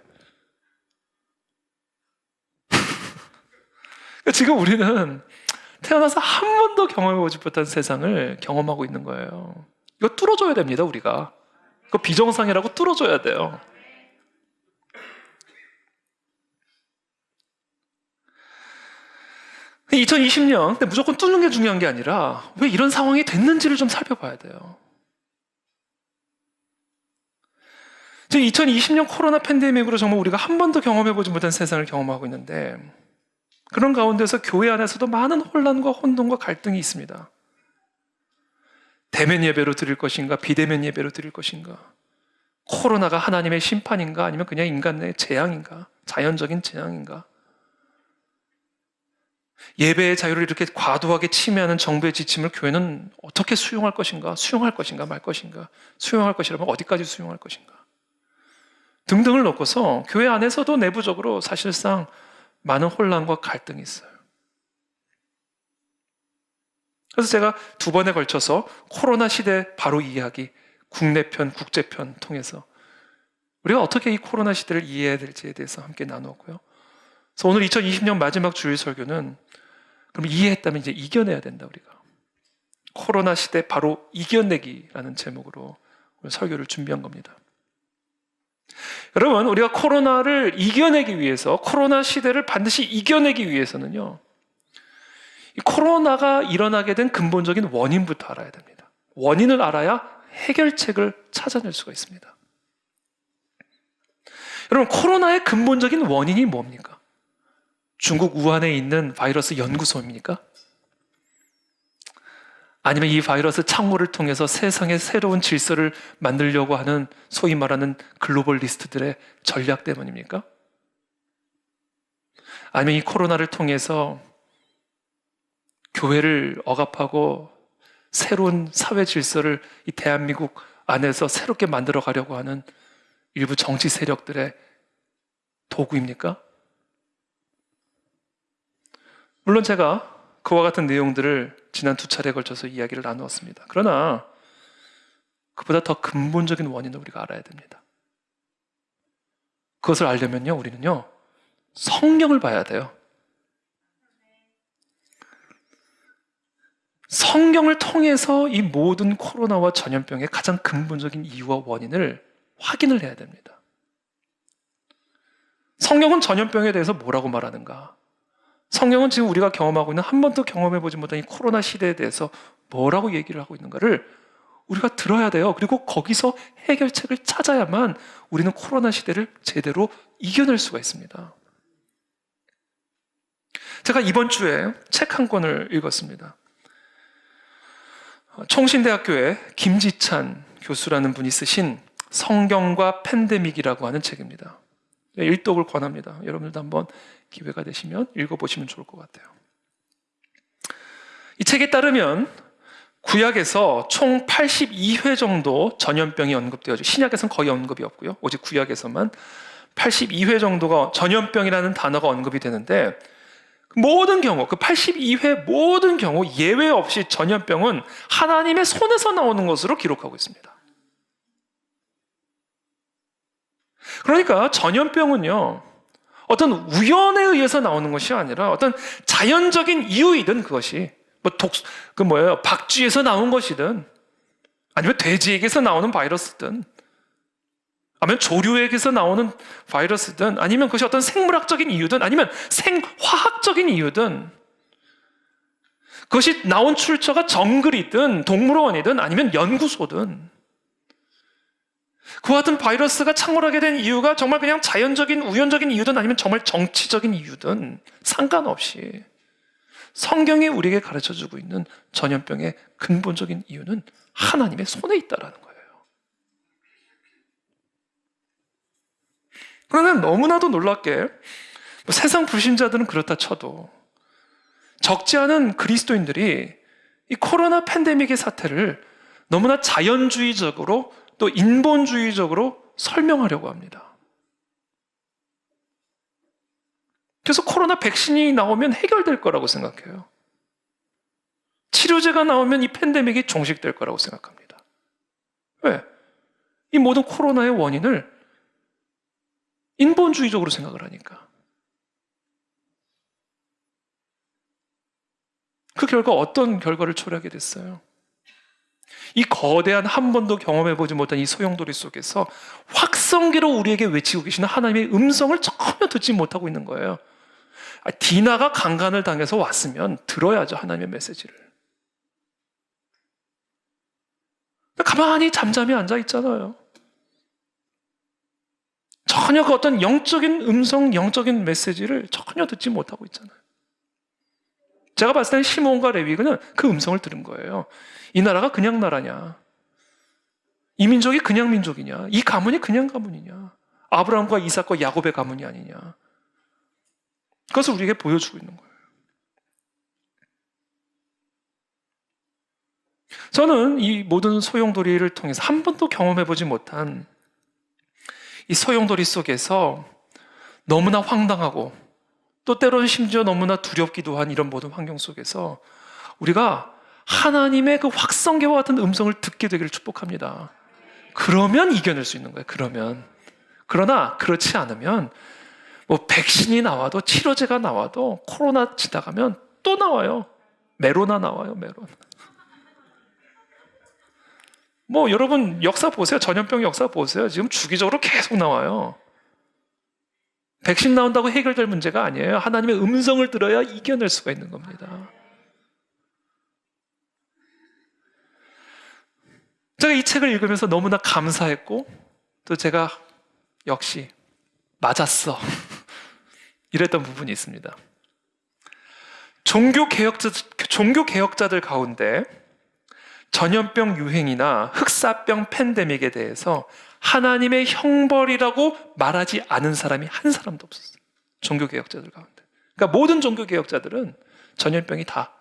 지금 우리는 태어나서 한 번도 경험해보지 못한 세상을 경험하고 있는 거예요. 이거 뚫어줘야 됩니다, 우리가. 이거 비정상이라고 뚫어줘야 돼요. 그 2020년, 근데 무조건 뚫는 게 중요한 게 아니라 왜 이런 상황이 됐는지를 좀 살펴봐야 돼요. 지금 2020년 코로나 팬데믹으로 정말 우리가 한 번도 경험해보지 못한 세상을 경험하고 있는데 그런 가운데서 교회 안에서도 많은 혼란과 혼돈과 갈등이 있습니다. 대면 예배로 드릴 것인가, 비대면 예배로 드릴 것인가, 코로나가 하나님의 심판인가, 아니면 그냥 인간의 재앙인가, 자연적인 재앙인가, 예배의 자유를 이렇게 과도하게 침해하는 정부의 지침을 교회는 어떻게 수용할 것인가, 수용할 것인가 말 것인가, 수용할 것이라면 어디까지 수용할 것인가 등등을 놓고서 교회 안에서도 내부적으로 사실상 많은 혼란과 갈등이 있어요. 그래서 제가 2번에 걸쳐서 코로나 시대 바로 이해하기, 국내편, 국제편 통해서 우리가 어떻게 이 코로나 시대를 이해해야 될지에 대해서 함께 나누었고요. 그래서 오늘 2020년 마지막 주일 설교는 그럼 이해했다면 이제 이겨내야 된다, 우리가. 코로나 시대 바로 이겨내기라는 제목으로 오늘 설교를 준비한 겁니다. 여러분, 우리가 코로나를 이겨내기 위해서, 코로나 시대를 반드시 이겨내기 위해서는요, 이 코로나가 일어나게 된 근본적인 원인부터 알아야 됩니다. 원인을 알아야 해결책을 찾아낼 수가 있습니다. 여러분, 코로나의 근본적인 원인이 뭡니까? 중국 우한에 있는 바이러스 연구소입니까? 아니면 이 바이러스 창호를 통해서 세상의 새로운 질서를 만들려고 하는 소위 말하는 글로벌리스트들의 전략 때문입니까? 아니면 이 코로나를 통해서 교회를 억압하고 새로운 사회 질서를 이 대한민국 안에서 새롭게 만들어 가려고 하는 일부 정치 세력들의 도구입니까? 물론 제가 그와 같은 내용들을 지난 2차례에 걸쳐서 이야기를 나누었습니다. 그러나 그보다 더 근본적인 원인을 우리가 알아야 됩니다. 그것을 알려면요, 우리는요, 성경을 봐야 돼요. 성경을 통해서 이 모든 코로나와 전염병의 가장 근본적인 이유와 원인을 확인을 해야 됩니다. 성경은 전염병에 대해서 뭐라고 말하는가? 성경은 지금 우리가 경험하고 있는 한 번도 경험해보지 못한 이 코로나 시대에 대해서 뭐라고 얘기를 하고 있는가를 우리가 들어야 돼요. 그리고 거기서 해결책을 찾아야만 우리는 코로나 시대를 제대로 이겨낼 수가 있습니다. 제가 이번 주에 책 한 권을 읽었습니다. 총신대학교의 김지찬 교수라는 분이 쓰신 성경과 팬데믹이라고 하는 책입니다. 일독을 권합니다. 여러분들도 한번 기회가 되시면 읽어보시면 좋을 것 같아요. 이 책에 따르면 구약에서 총 82회 정도 전염병이 언급되어지고, 신약에서는 거의 언급이 없고요. 오직 구약에서만 82회 정도가 전염병이라는 단어가 언급이 되는데, 모든 경우, 그 82회 모든 경우 예외 없이 전염병은 하나님의 손에서 나오는 것으로 기록하고 있습니다. 그러니까 전염병은요, 어떤 우연에 의해서 나오는 것이 아니라 어떤 자연적인 이유이든, 그것이 박쥐에서 나온 것이든, 아니면 돼지에게서 나오는 바이러스든, 아니면 조류에게서 나오는 바이러스든, 아니면 그것이 어떤 생물학적인 이유든, 아니면 생화학적인 이유든, 그것이 나온 출처가 정글이든 동물원이든 아니면 연구소든, 그와 같은 바이러스가 창궐하게 된 이유가 정말 그냥 자연적인 우연적인 이유든 아니면 정말 정치적인 이유든 상관없이 성경이 우리에게 가르쳐주고 있는 전염병의 근본적인 이유는 하나님의 손에 있다라는 거예요. 그러나 너무나도 놀랍게 세상 불신자들은 그렇다 쳐도 적지 않은 그리스도인들이 이 코로나 팬데믹의 사태를 너무나 자연주의적으로 또 인본주의적으로 설명하려고 합니다. 그래서 코로나 백신이 나오면 해결될 거라고 생각해요. 치료제가 나오면 이 팬데믹이 종식될 거라고 생각합니다. 왜? 이 모든 코로나의 원인을 인본주의적으로 생각을 하니까. 그 결과 어떤 결과를 초래하게 됐어요? 이 거대한 한 번도 경험해보지 못한 이 소용돌이 속에서 확성기로 우리에게 외치고 계시는 하나님의 음성을 전혀 듣지 못하고 있는 거예요. 디나가 강간을 당해서 왔으면 들어야죠, 하나님의 메시지를. 가만히 잠잠히 앉아있잖아요. 전혀 그 어떤 영적인 음성, 영적인 메시지를 전혀 듣지 못하고 있잖아요. 제가 봤을 때는 시몬과 레위는 그 음성을 들은 거예요. 이 나라가 그냥 나라냐? 이 민족이 그냥 민족이냐? 이 가문이 그냥 가문이냐? 아브라함과 이삭과 야곱의 가문이 아니냐? 그것을 우리에게 보여주고 있는 거예요. 저는 이 모든 소용돌이를 통해서 한 번도 경험해보지 못한 이 소용돌이 속에서 너무나 황당하고 또 때로는 심지어 너무나 두렵기도 한 이런 모든 환경 속에서 우리가 하나님의 그 확성기와 같은 음성을 듣게 되기를 축복합니다. 그러면 이겨낼 수 있는 거예요. 그러나 그렇지 않으면 백신이 나와도 치료제가 나와도 코로나 지나가면 또 나와요. 메로나 나와요. 메로나. 여러분 역사 보세요. 전염병 역사 보세요. 지금 주기적으로 계속 나와요. 백신 나온다고 해결될 문제가 아니에요. 하나님의 음성을 들어야 이겨낼 수가 있는 겁니다. 제가 이 책을 읽으면서 너무나 감사했고 또 제가 역시 맞았어 이랬던 부분이 있습니다. 종교개혁자들 가운데 전염병 유행이나 흑사병 팬데믹에 대해서 하나님의 형벌이라고 말하지 않은 사람이 한 사람도 없었어요. 종교개혁자들 가운데. 그러니까 모든 종교개혁자들은 전염병이 다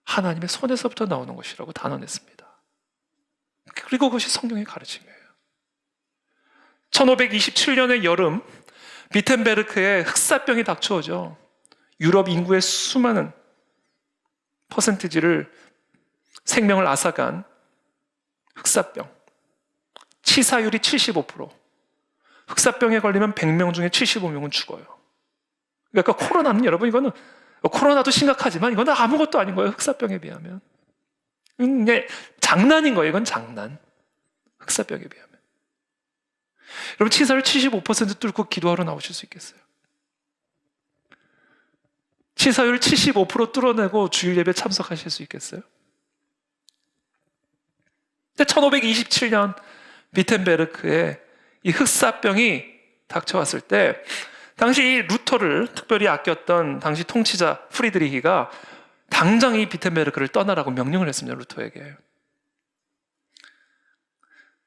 하나님의 손에서부터 나오는 것이라고 단언했습니다. 그리고 그것이 성경의 가르침이에요. 1527년의 여름, 비텐베르크에 흑사병이 닥쳐오죠. 유럽 인구의 수많은 퍼센티지를 생명을 앗아간 흑사병. 치사율이 75%. 흑사병에 걸리면 100명 중에 75명은 죽어요. 그러니까 코로나는 여러분 이거는 코로나도 심각하지만 이건 아무것도 아닌 거예요. 흑사병에 비하면. 그냥 장난인 거예요. 이건 장난. 흑사병에 비하면. 여러분 치사율 75% 뚫고 기도하러 나오실 수 있겠어요? 치사율 75% 뚫어내고 주일 예배 참석하실 수 있겠어요? 근데 1527년 비텐베르크에 이 흑사병이 닥쳐왔을 때 당시 이 루터를 특별히 아꼈던 당시 통치자 프리드리히가 당장 이 비텐베르크를 떠나라고 명령을 했습니다. 루터에게.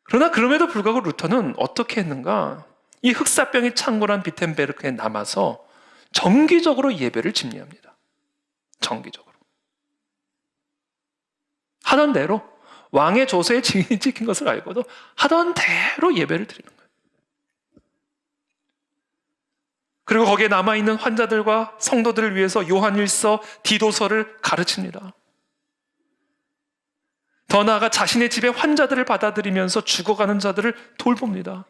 그러나 그럼에도 불구하고 루터는 어떻게 했는가? 이 흑사병이 창궐한 비텐베르크에 남아서 정기적으로 예배를 집례합니다. 정기적으로. 하던 대로 왕의 조서에 증인이 찍힌 것을 알고도 하던 대로 예배를 드리는 거예요. 그리고 거기에 남아있는 환자들과 성도들을 위해서 요한일서, 디도서를 가르칩니다. 더 나아가 자신의 집에 환자들을 받아들이면서 죽어가는 자들을 돌봅니다.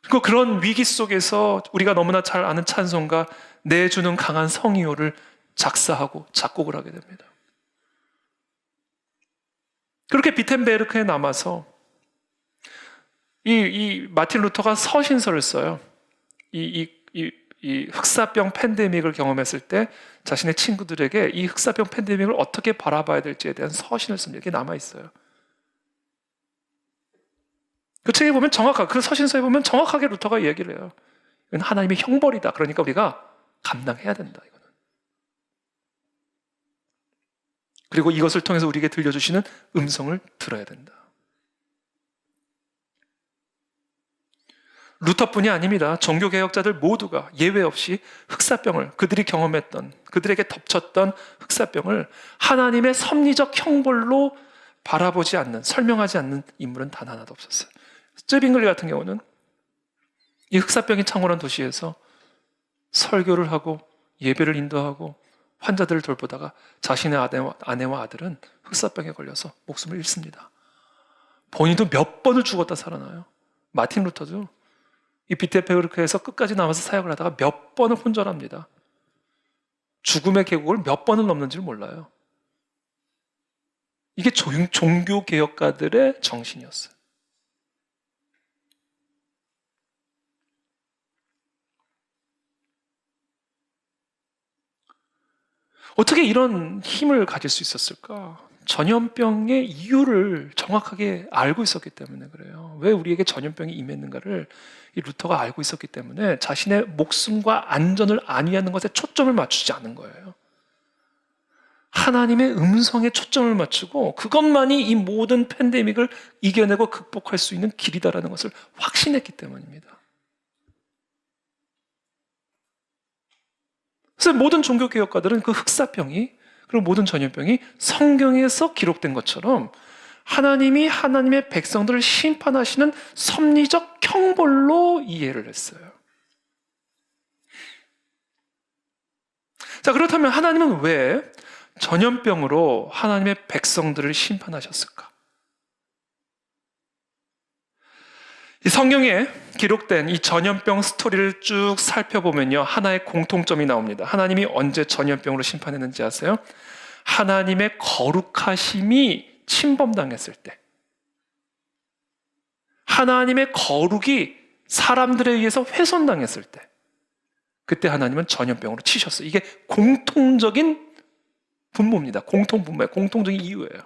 그리고 그런 위기 속에서 우리가 너무나 잘 아는 찬송가 내주는 강한 성의호를 작사하고 작곡을 하게 됩니다. 그렇게 비텐베르크에 남아서 이 마틴 루터가 서신서를 써요. 이 흑사병 팬데믹을 경험했을 때 자신의 친구들에게 이 흑사병 팬데믹을 어떻게 바라봐야 될지에 대한 서신을 씁니다. 이게 남아있어요. 그 책에 보면 그 서신서에 보면 정확하게 루터가 얘기를 해요. 이건 하나님의 형벌이다. 그러니까 우리가 감당해야 된다. 이거는. 그리고 이것을 통해서 우리에게 들려주시는 음성을 들어야 된다. 루터뿐이 아닙니다. 종교개혁자들 모두가 예외 없이 흑사병을 그들이 경험했던, 그들에게 덮쳤던 흑사병을 하나님의 섭리적 형벌로 바라보지 않는, 설명하지 않는 인물은 단 하나도 없었어요. 쯔빙글리 같은 경우는 이 흑사병이 창궐한 도시에서 설교를 하고 예배를 인도하고 환자들을 돌보다가 자신의 아내와 아들은 흑사병에 걸려서 목숨을 잃습니다. 본인도 몇 번을 죽었다 살아나요. 마틴 루터도 이 비텐베르크에서 끝까지 남아서 사역을 하다가 몇 번을 혼절합니다. 죽음의 계곡을 몇 번을 넘는지를 몰라요. 이게 종교개혁가들의 정신이었어요. 어떻게 이런 힘을 가질 수 있었을까? 전염병의 이유를 정확하게 알고 있었기 때문에 그래요. 왜 우리에게 전염병이 임했는가를 이 루터가 알고 있었기 때문에 자신의 목숨과 안전을 안위하는 것에 초점을 맞추지 않은 거예요. 하나님의 음성에 초점을 맞추고 그것만이 이 모든 팬데믹을 이겨내고 극복할 수 있는 길이다라는 것을 확신했기 때문입니다. 그래서 모든 종교개혁가들은 그 흑사병이 그리고 모든 전염병이 성경에서 기록된 것처럼 하나님이 하나님의 백성들을 심판하시는 섭리적 형벌로 이해를 했어요. 자, 그렇다면 하나님은 왜 전염병으로 하나님의 백성들을 심판하셨을까? 이 성경에 기록된 이 전염병 스토리를 쭉 살펴보면요, 하나의 공통점이 나옵니다. 하나님이 언제 전염병으로 심판했는지 아세요? 하나님의 거룩하심이 침범당했을 때, 하나님의 거룩이 사람들에 의해서 훼손당했을 때, 그때 하나님은 전염병으로 치셨어요. 이게 공통적인 분모입니다. 공통분모예요. 공통적인 이유예요.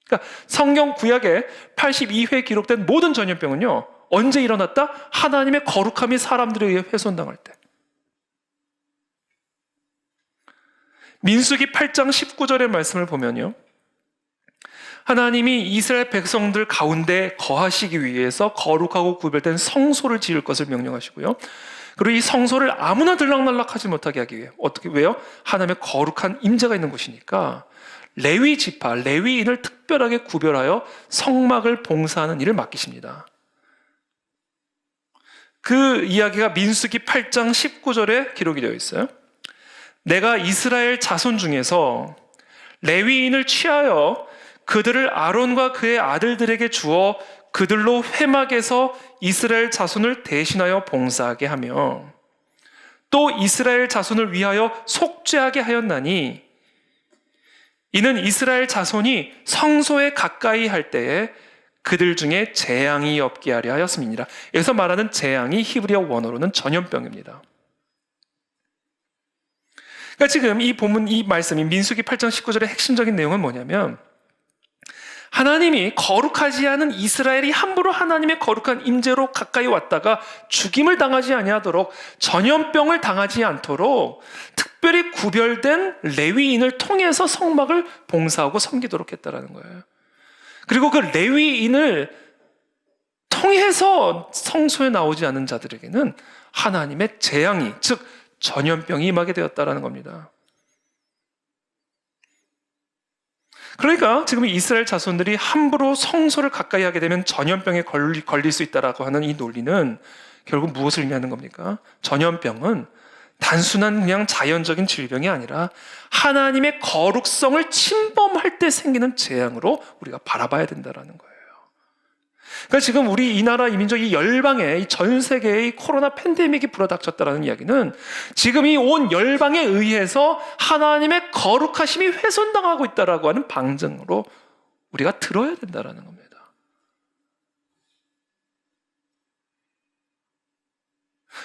그러니까 성경 구약에 82회 기록된 모든 전염병은요, 언제 일어났다? 하나님의 거룩함이 사람들에 의해 훼손당할 때. 민수기 8장 19절의 말씀을 보면요, 하나님이 이스라엘 백성들 가운데 거하시기 위해서 거룩하고 구별된 성소를 지을 것을 명령하시고요, 그리고 이 성소를 아무나 들락날락하지 못하게 하기 위해, 왜요? 하나님의 거룩한 임재가 있는 곳이니까 레위 지파, 레위인을 특별하게 구별하여 성막을 봉사하는 일을 맡기십니다. 그 이야기가 민수기 8장 19절에 기록이 되어 있어요. 내가 이스라엘 자손 중에서 레위인을 취하여 그들을 아론과 그의 아들들에게 주어 그들로 회막에서 이스라엘 자손을 대신하여 봉사하게 하며 또 이스라엘 자손을 위하여 속죄하게 하였나니 이는 이스라엘 자손이 성소에 가까이 할 때에 그들 중에 재앙이 없게 하려 하였음이니라. 여기서 말하는 재앙이 히브리어 원어로는 전염병입니다. 그러니까 지금 이 본문, 이 말씀이 민수기 8장 19절의 핵심적인 내용은 뭐냐면, 하나님이 거룩하지 않은 이스라엘이 함부로 하나님의 거룩한 임재로 가까이 왔다가 죽임을 당하지 아니하도록, 전염병을 당하지 않도록 특별히 구별된 레위인을 통해서 성막을 봉사하고 섬기도록 했다라는 거예요. 그리고 그 레위인을 통해서 성소에 나오지 않은 자들에게는 하나님의 재앙이, 즉 전염병이 임하게 되었다라는 겁니다. 그러니까 지금 이스라엘 자손들이 함부로 성소를 가까이 하게 되면 전염병에 걸릴 수 있다라고 하는 이 논리는 결국 무엇을 의미하는 겁니까? 전염병은 단순한 그냥 자연적인 질병이 아니라 하나님의 거룩성을 침범할 때 생기는 재앙으로 우리가 바라봐야 된다는 거예요. 그러니까 지금 우리 이 나라, 이 민족, 이 열방에, 이 전 세계의 코로나 팬데믹이 불어닥쳤다는 이야기는 지금 이 온 열방에 의해서 하나님의 거룩하심이 훼손당하고 있다라고 하는 방증으로 우리가 들어야 된다는 겁니다.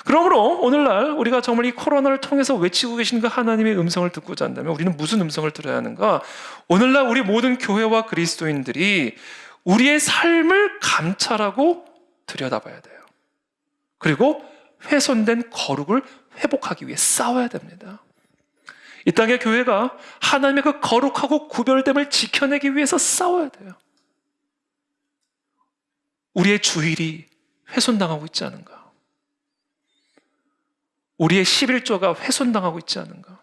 그러므로 오늘날 우리가 정말 이 코로나를 통해서 외치고 계신 그 하나님의 음성을 듣고자 한다면 우리는 무슨 음성을 들어야 하는가? 오늘날 우리 모든 교회와 그리스도인들이 우리의 삶을 감찰하고 들여다봐야 돼요. 그리고 훼손된 거룩을 회복하기 위해 싸워야 됩니다. 이 땅의 교회가 하나님의 그 거룩하고 구별됨을 지켜내기 위해서 싸워야 돼요. 우리의 주일이 훼손당하고 있지 않은가? 우리의 11조가 훼손당하고 있지 않은가?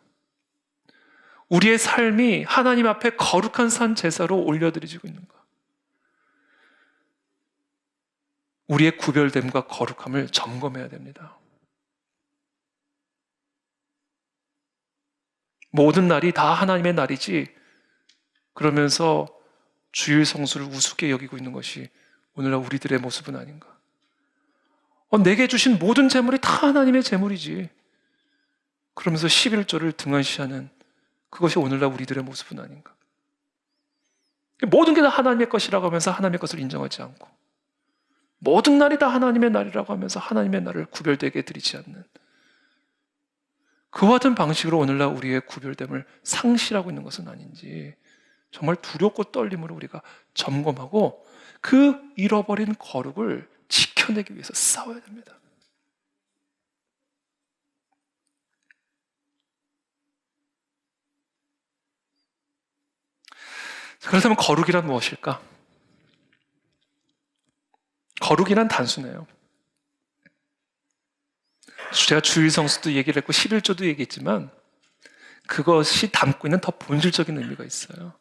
우리의 삶이 하나님 앞에 거룩한 산 제사로 올려드리지고 있는가? 우리의 구별됨과 거룩함을 점검해야 됩니다. 모든 날이 다 하나님의 날이지 그러면서 주일 성수를 우습게 여기고 있는 것이 오늘날 우리들의 모습은 아닌가? 내게 주신 모든 재물이 다 하나님의 재물이지 그러면서 11조를 등한시하는 그것이 오늘날 우리들의 모습은 아닌가? 모든 게 다 하나님의 것이라고 하면서 하나님의 것을 인정하지 않고 모든 날이 다 하나님의 날이라고 하면서 하나님의 날을 구별되게 드리지 않는 그와 같은 방식으로 오늘날 우리의 구별됨을 상실하고 있는 것은 아닌지 정말 두렵고 떨림으로 우리가 점검하고 그 잃어버린 거룩을 지켜내기 위해서 싸워야 됩니다. 그렇다면 거룩이란 무엇일까? 거룩이란 단순해요. 제가 주일 성수도 얘기를 했고 11조도 얘기했지만 그것이 담고 있는 더 본질적인 의미가 있어요.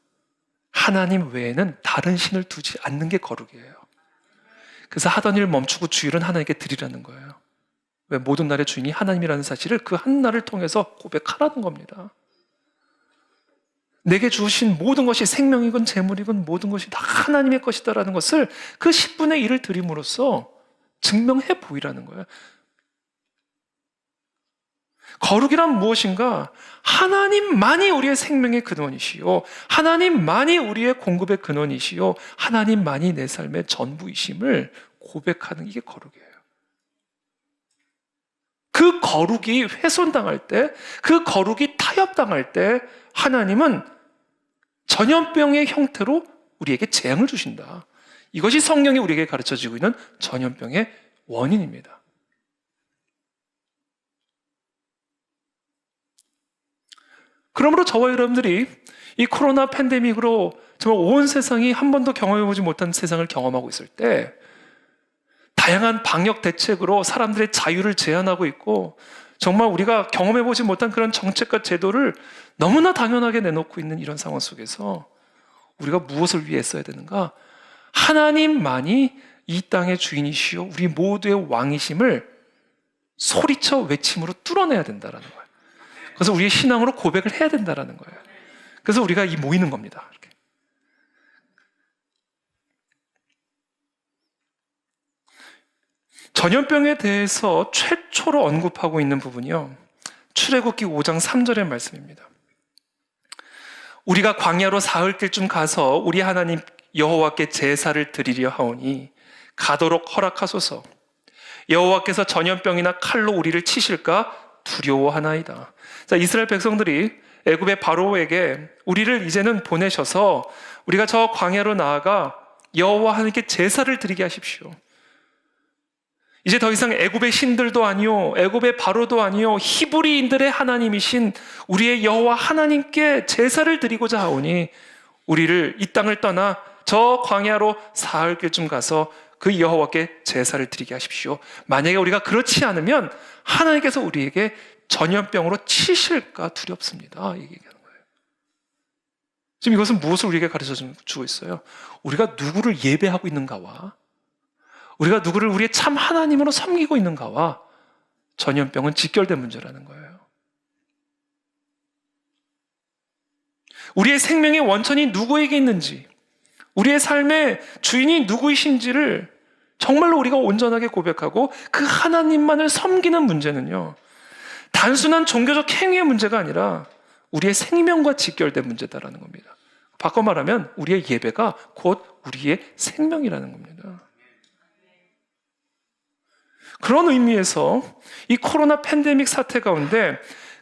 하나님 외에는 다른 신을 두지 않는 게 거룩이에요. 그래서 하던 일 멈추고 주일은 하나님께 드리라는 거예요. 왜? 모든 날의 주인이 하나님이라는 사실을 그 한 날을 통해서 고백하라는 겁니다. 내게 주신 모든 것이 생명이건 재물이건 모든 것이 다 하나님의 것이다라는 것을 그 10분의 1을 드림으로써 증명해 보이라는 거예요. 거룩이란 무엇인가? 하나님만이 우리의 생명의 근원이시요 하나님만이 우리의 공급의 근원이시요 하나님만이 내 삶의 전부이심을 고백하는 이게 거룩이에요. 그 거룩이 훼손당할 때, 그 거룩이 타협당할 때 하나님은 전염병의 형태로 우리에게 재앙을 주신다. 이것이 성경이 우리에게 가르쳐지고 있는 전염병의 원인입니다. 그러므로 저와 여러분들이 이 코로나 팬데믹으로 정말 온 세상이 한 번도 경험해보지 못한 세상을 경험하고 있을 때 다양한 방역 대책으로 사람들의 자유를 제한하고 있고 정말 우리가 경험해보지 못한 그런 정책과 제도를 너무나 당연하게 내놓고 있는 이런 상황 속에서 우리가 무엇을 위해 써야 되는가? 하나님만이 이 땅의 주인이시오 우리 모두의 왕이심을 소리쳐 외침으로 뚫어내야 된다는 거예요. 그래서 우리의 신앙으로 고백을 해야 된다는 거예요. 그래서 우리가 이 모이는 겁니다. 이렇게. 전염병에 대해서 최초로 언급하고 있는 부분이요. 출애굽기 5장 3절의 말씀입니다. 우리가 광야로 사흘 길쯤 가서 우리 하나님 여호와께 제사를 드리려 하오니 가도록 허락하소서. 여호와께서 전염병이나 칼로 우리를 치실까 두려워하나이다. 자, 이스라엘 백성들이 애굽의 바로에게 우리를 이제는 보내셔서 우리가 저 광야로 나아가 여호와 하나님께 제사를 드리게 하십시오. 이제 더 이상 애굽의 신들도 아니요, 애굽의 바로도 아니요, 히브리인들의 하나님이신 우리의 여호와 하나님께 제사를 드리고자 하오니 우리를 이 땅을 떠나 저 광야로 사흘 길쯤 가서 그 여호와께 제사를 드리게 하십시오. 만약에 우리가 그렇지 않으면 하나님께서 우리에게 전염병으로 치실까 두렵습니다. 이 얘기하는 거예요. 지금 이것은 무엇을 우리에게 가르쳐 주고 있어요? 우리가 누구를 예배하고 있는가와 우리가 누구를 우리의 참 하나님으로 섬기고 있는가와 전염병은 직결된 문제라는 거예요. 우리의 생명의 원천이 누구에게 있는지, 우리의 삶의 주인이 누구이신지를 정말로 우리가 온전하게 고백하고 그 하나님만을 섬기는 문제는요, 단순한 종교적 행위의 문제가 아니라 우리의 생명과 직결된 문제다라는 겁니다. 바꿔 말하면 우리의 예배가 곧 우리의 생명이라는 겁니다. 그런 의미에서 이 코로나 팬데믹 사태 가운데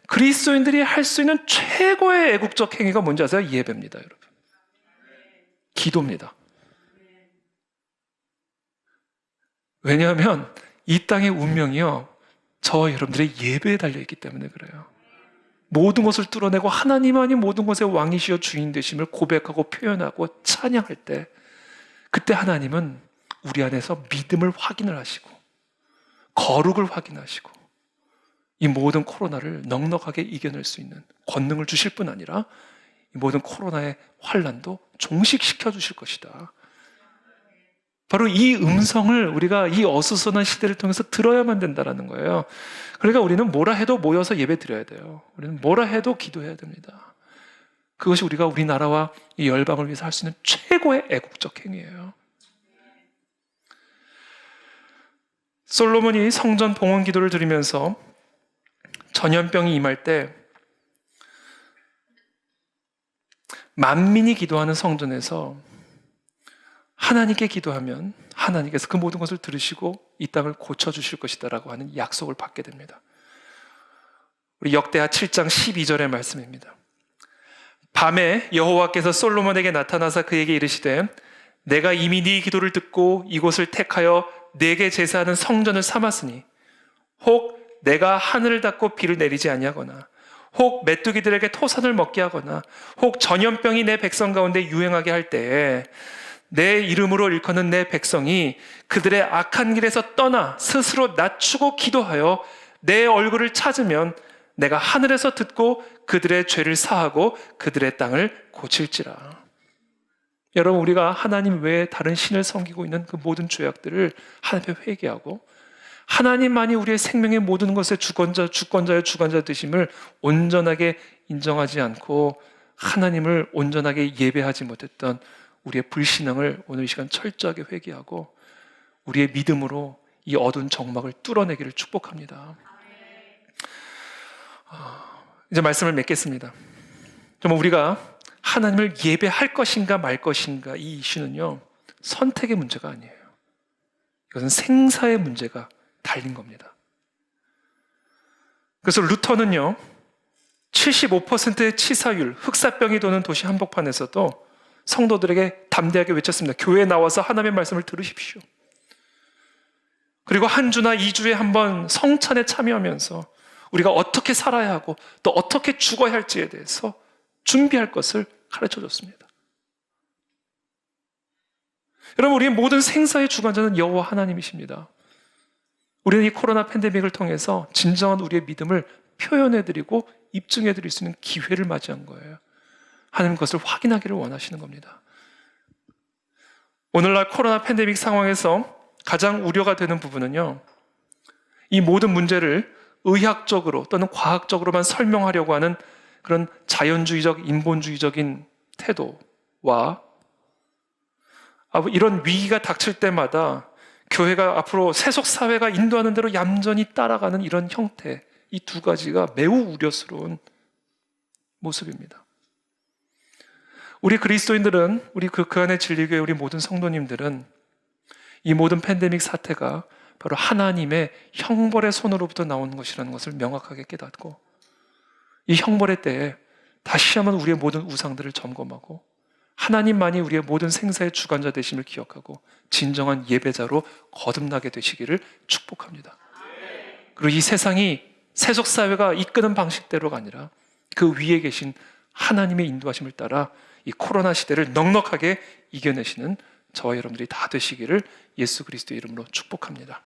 그리스도인들이 할 수 있는 최고의 애국적 행위가 뭔지 아세요? 예배입니다, 여러분. 기도입니다. 왜냐하면 이 땅의 운명이요, 저와 여러분들의 예배에 달려있기 때문에 그래요. 모든 것을 뚫어내고 하나님만이 모든 것의 왕이시여 주인 되심을 고백하고 표현하고 찬양할 때, 그때 하나님은 우리 안에서 믿음을 확인을 하시고 거룩을 확인하시고 이 모든 코로나를 넉넉하게 이겨낼 수 있는 권능을 주실 뿐 아니라 이 모든 코로나의 환난도 종식시켜 주실 것이다. 바로 이 음성을 우리가 이 어수선한 시대를 통해서 들어야만 된다는 거예요. 그러니까 우리는 뭐라 해도 모여서 예배 드려야 돼요. 우리는 뭐라 해도 기도해야 됩니다. 그것이 우리가 우리나라와 이 열방을 위해서 할 수 있는 최고의 애국적 행위예요. 솔로몬이 성전 봉헌 기도를 드리면서 전염병이 임할 때 만민이 기도하는 성전에서 하나님께 기도하면 하나님께서 그 모든 것을 들으시고 이 땅을 고쳐주실 것이다라고 하는 약속을 받게 됩니다. 우리 역대하 7장 12절의 말씀입니다. 밤에 여호와께서 솔로몬에게 나타나사 그에게 이르시되 내가 이미 네 기도를 듣고 이곳을 택하여 내게 제사하는 성전을 삼았으니 혹 내가 하늘을 닫고 비를 내리지 아니하거나 혹 메뚜기들에게 토산을 먹게 하거나 혹 전염병이 내 백성 가운데 유행하게 할 때에 내 이름으로 일컫는 내 백성이 그들의 악한 길에서 떠나 스스로 낮추고 기도하여 내 얼굴을 찾으면 내가 하늘에서 듣고 그들의 죄를 사하고 그들의 땅을 고칠지라. 여러분, 우리가 하나님 외에 다른 신을 섬기고 있는 그 모든 죄악들을 하나님 앞에 회개하고 하나님만이 우리의 생명의 모든 것의 주권자의 주관자 되심을 온전하게 인정하지 않고 하나님을 온전하게 예배하지 못했던 우리의 불신앙을 오늘 이 시간 철저하게 회개하고 우리의 믿음으로 이 어두운 정막을 뚫어내기를 축복합니다. 이제 말씀을 맺겠습니다. 정말 우리가 하나님을 예배할 것인가 말 것인가, 이 이슈는요, 선택의 문제가 아니에요. 이것은 생사의 문제가 달린 겁니다. 그래서 루터는요, 75%의 치사율, 흑사병이 도는 도시 한복판에서도 성도들에게 담대하게 외쳤습니다. 교회에 나와서 하나님의 말씀을 들으십시오. 그리고 한 주나 2주에 한 번 성찬에 참여하면서 우리가 어떻게 살아야 하고 또 어떻게 죽어야 할지에 대해서 준비할 것을 가르쳐 줬습니다. 여러분, 우리의 모든 생사의 주관자는 여호와 하나님이십니다. 우리는 이 코로나 팬데믹을 통해서 진정한 우리의 믿음을 표현해드리고 입증해드릴 수 있는 기회를 맞이한 거예요. 하나님 그것을 확인하기를 원하시는 겁니다. 오늘날 코로나 팬데믹 상황에서 가장 우려가 되는 부분은요, 이 모든 문제를 의학적으로 또는 과학적으로만 설명하려고 하는 그런 자연주의적, 인본주의적인 태도와 이런 위기가 닥칠 때마다 교회가 앞으로 세속사회가 인도하는 대로 얌전히 따라가는 이런 형태, 이 두 가지가 매우 우려스러운 모습입니다. 우리 그리스도인들은, 우리 그 안에 진리교회 우리 모든 성도님들은 이 모든 팬데믹 사태가 바로 하나님의 형벌의 손으로부터 나오는 것이라는 것을 명확하게 깨닫고, 이 형벌의 때에 다시 한번 우리의 모든 우상들을 점검하고 하나님만이 우리의 모든 생사의 주관자 되심을 기억하고 진정한 예배자로 거듭나게 되시기를 축복합니다. 그리고 이 세상이 세속사회가 이끄는 방식대로가 아니라 그 위에 계신 하나님의 인도하심을 따라 이 코로나 시대를 넉넉하게 이겨내시는 저와 여러분들이 다 되시기를 예수 그리스도의 이름으로 축복합니다.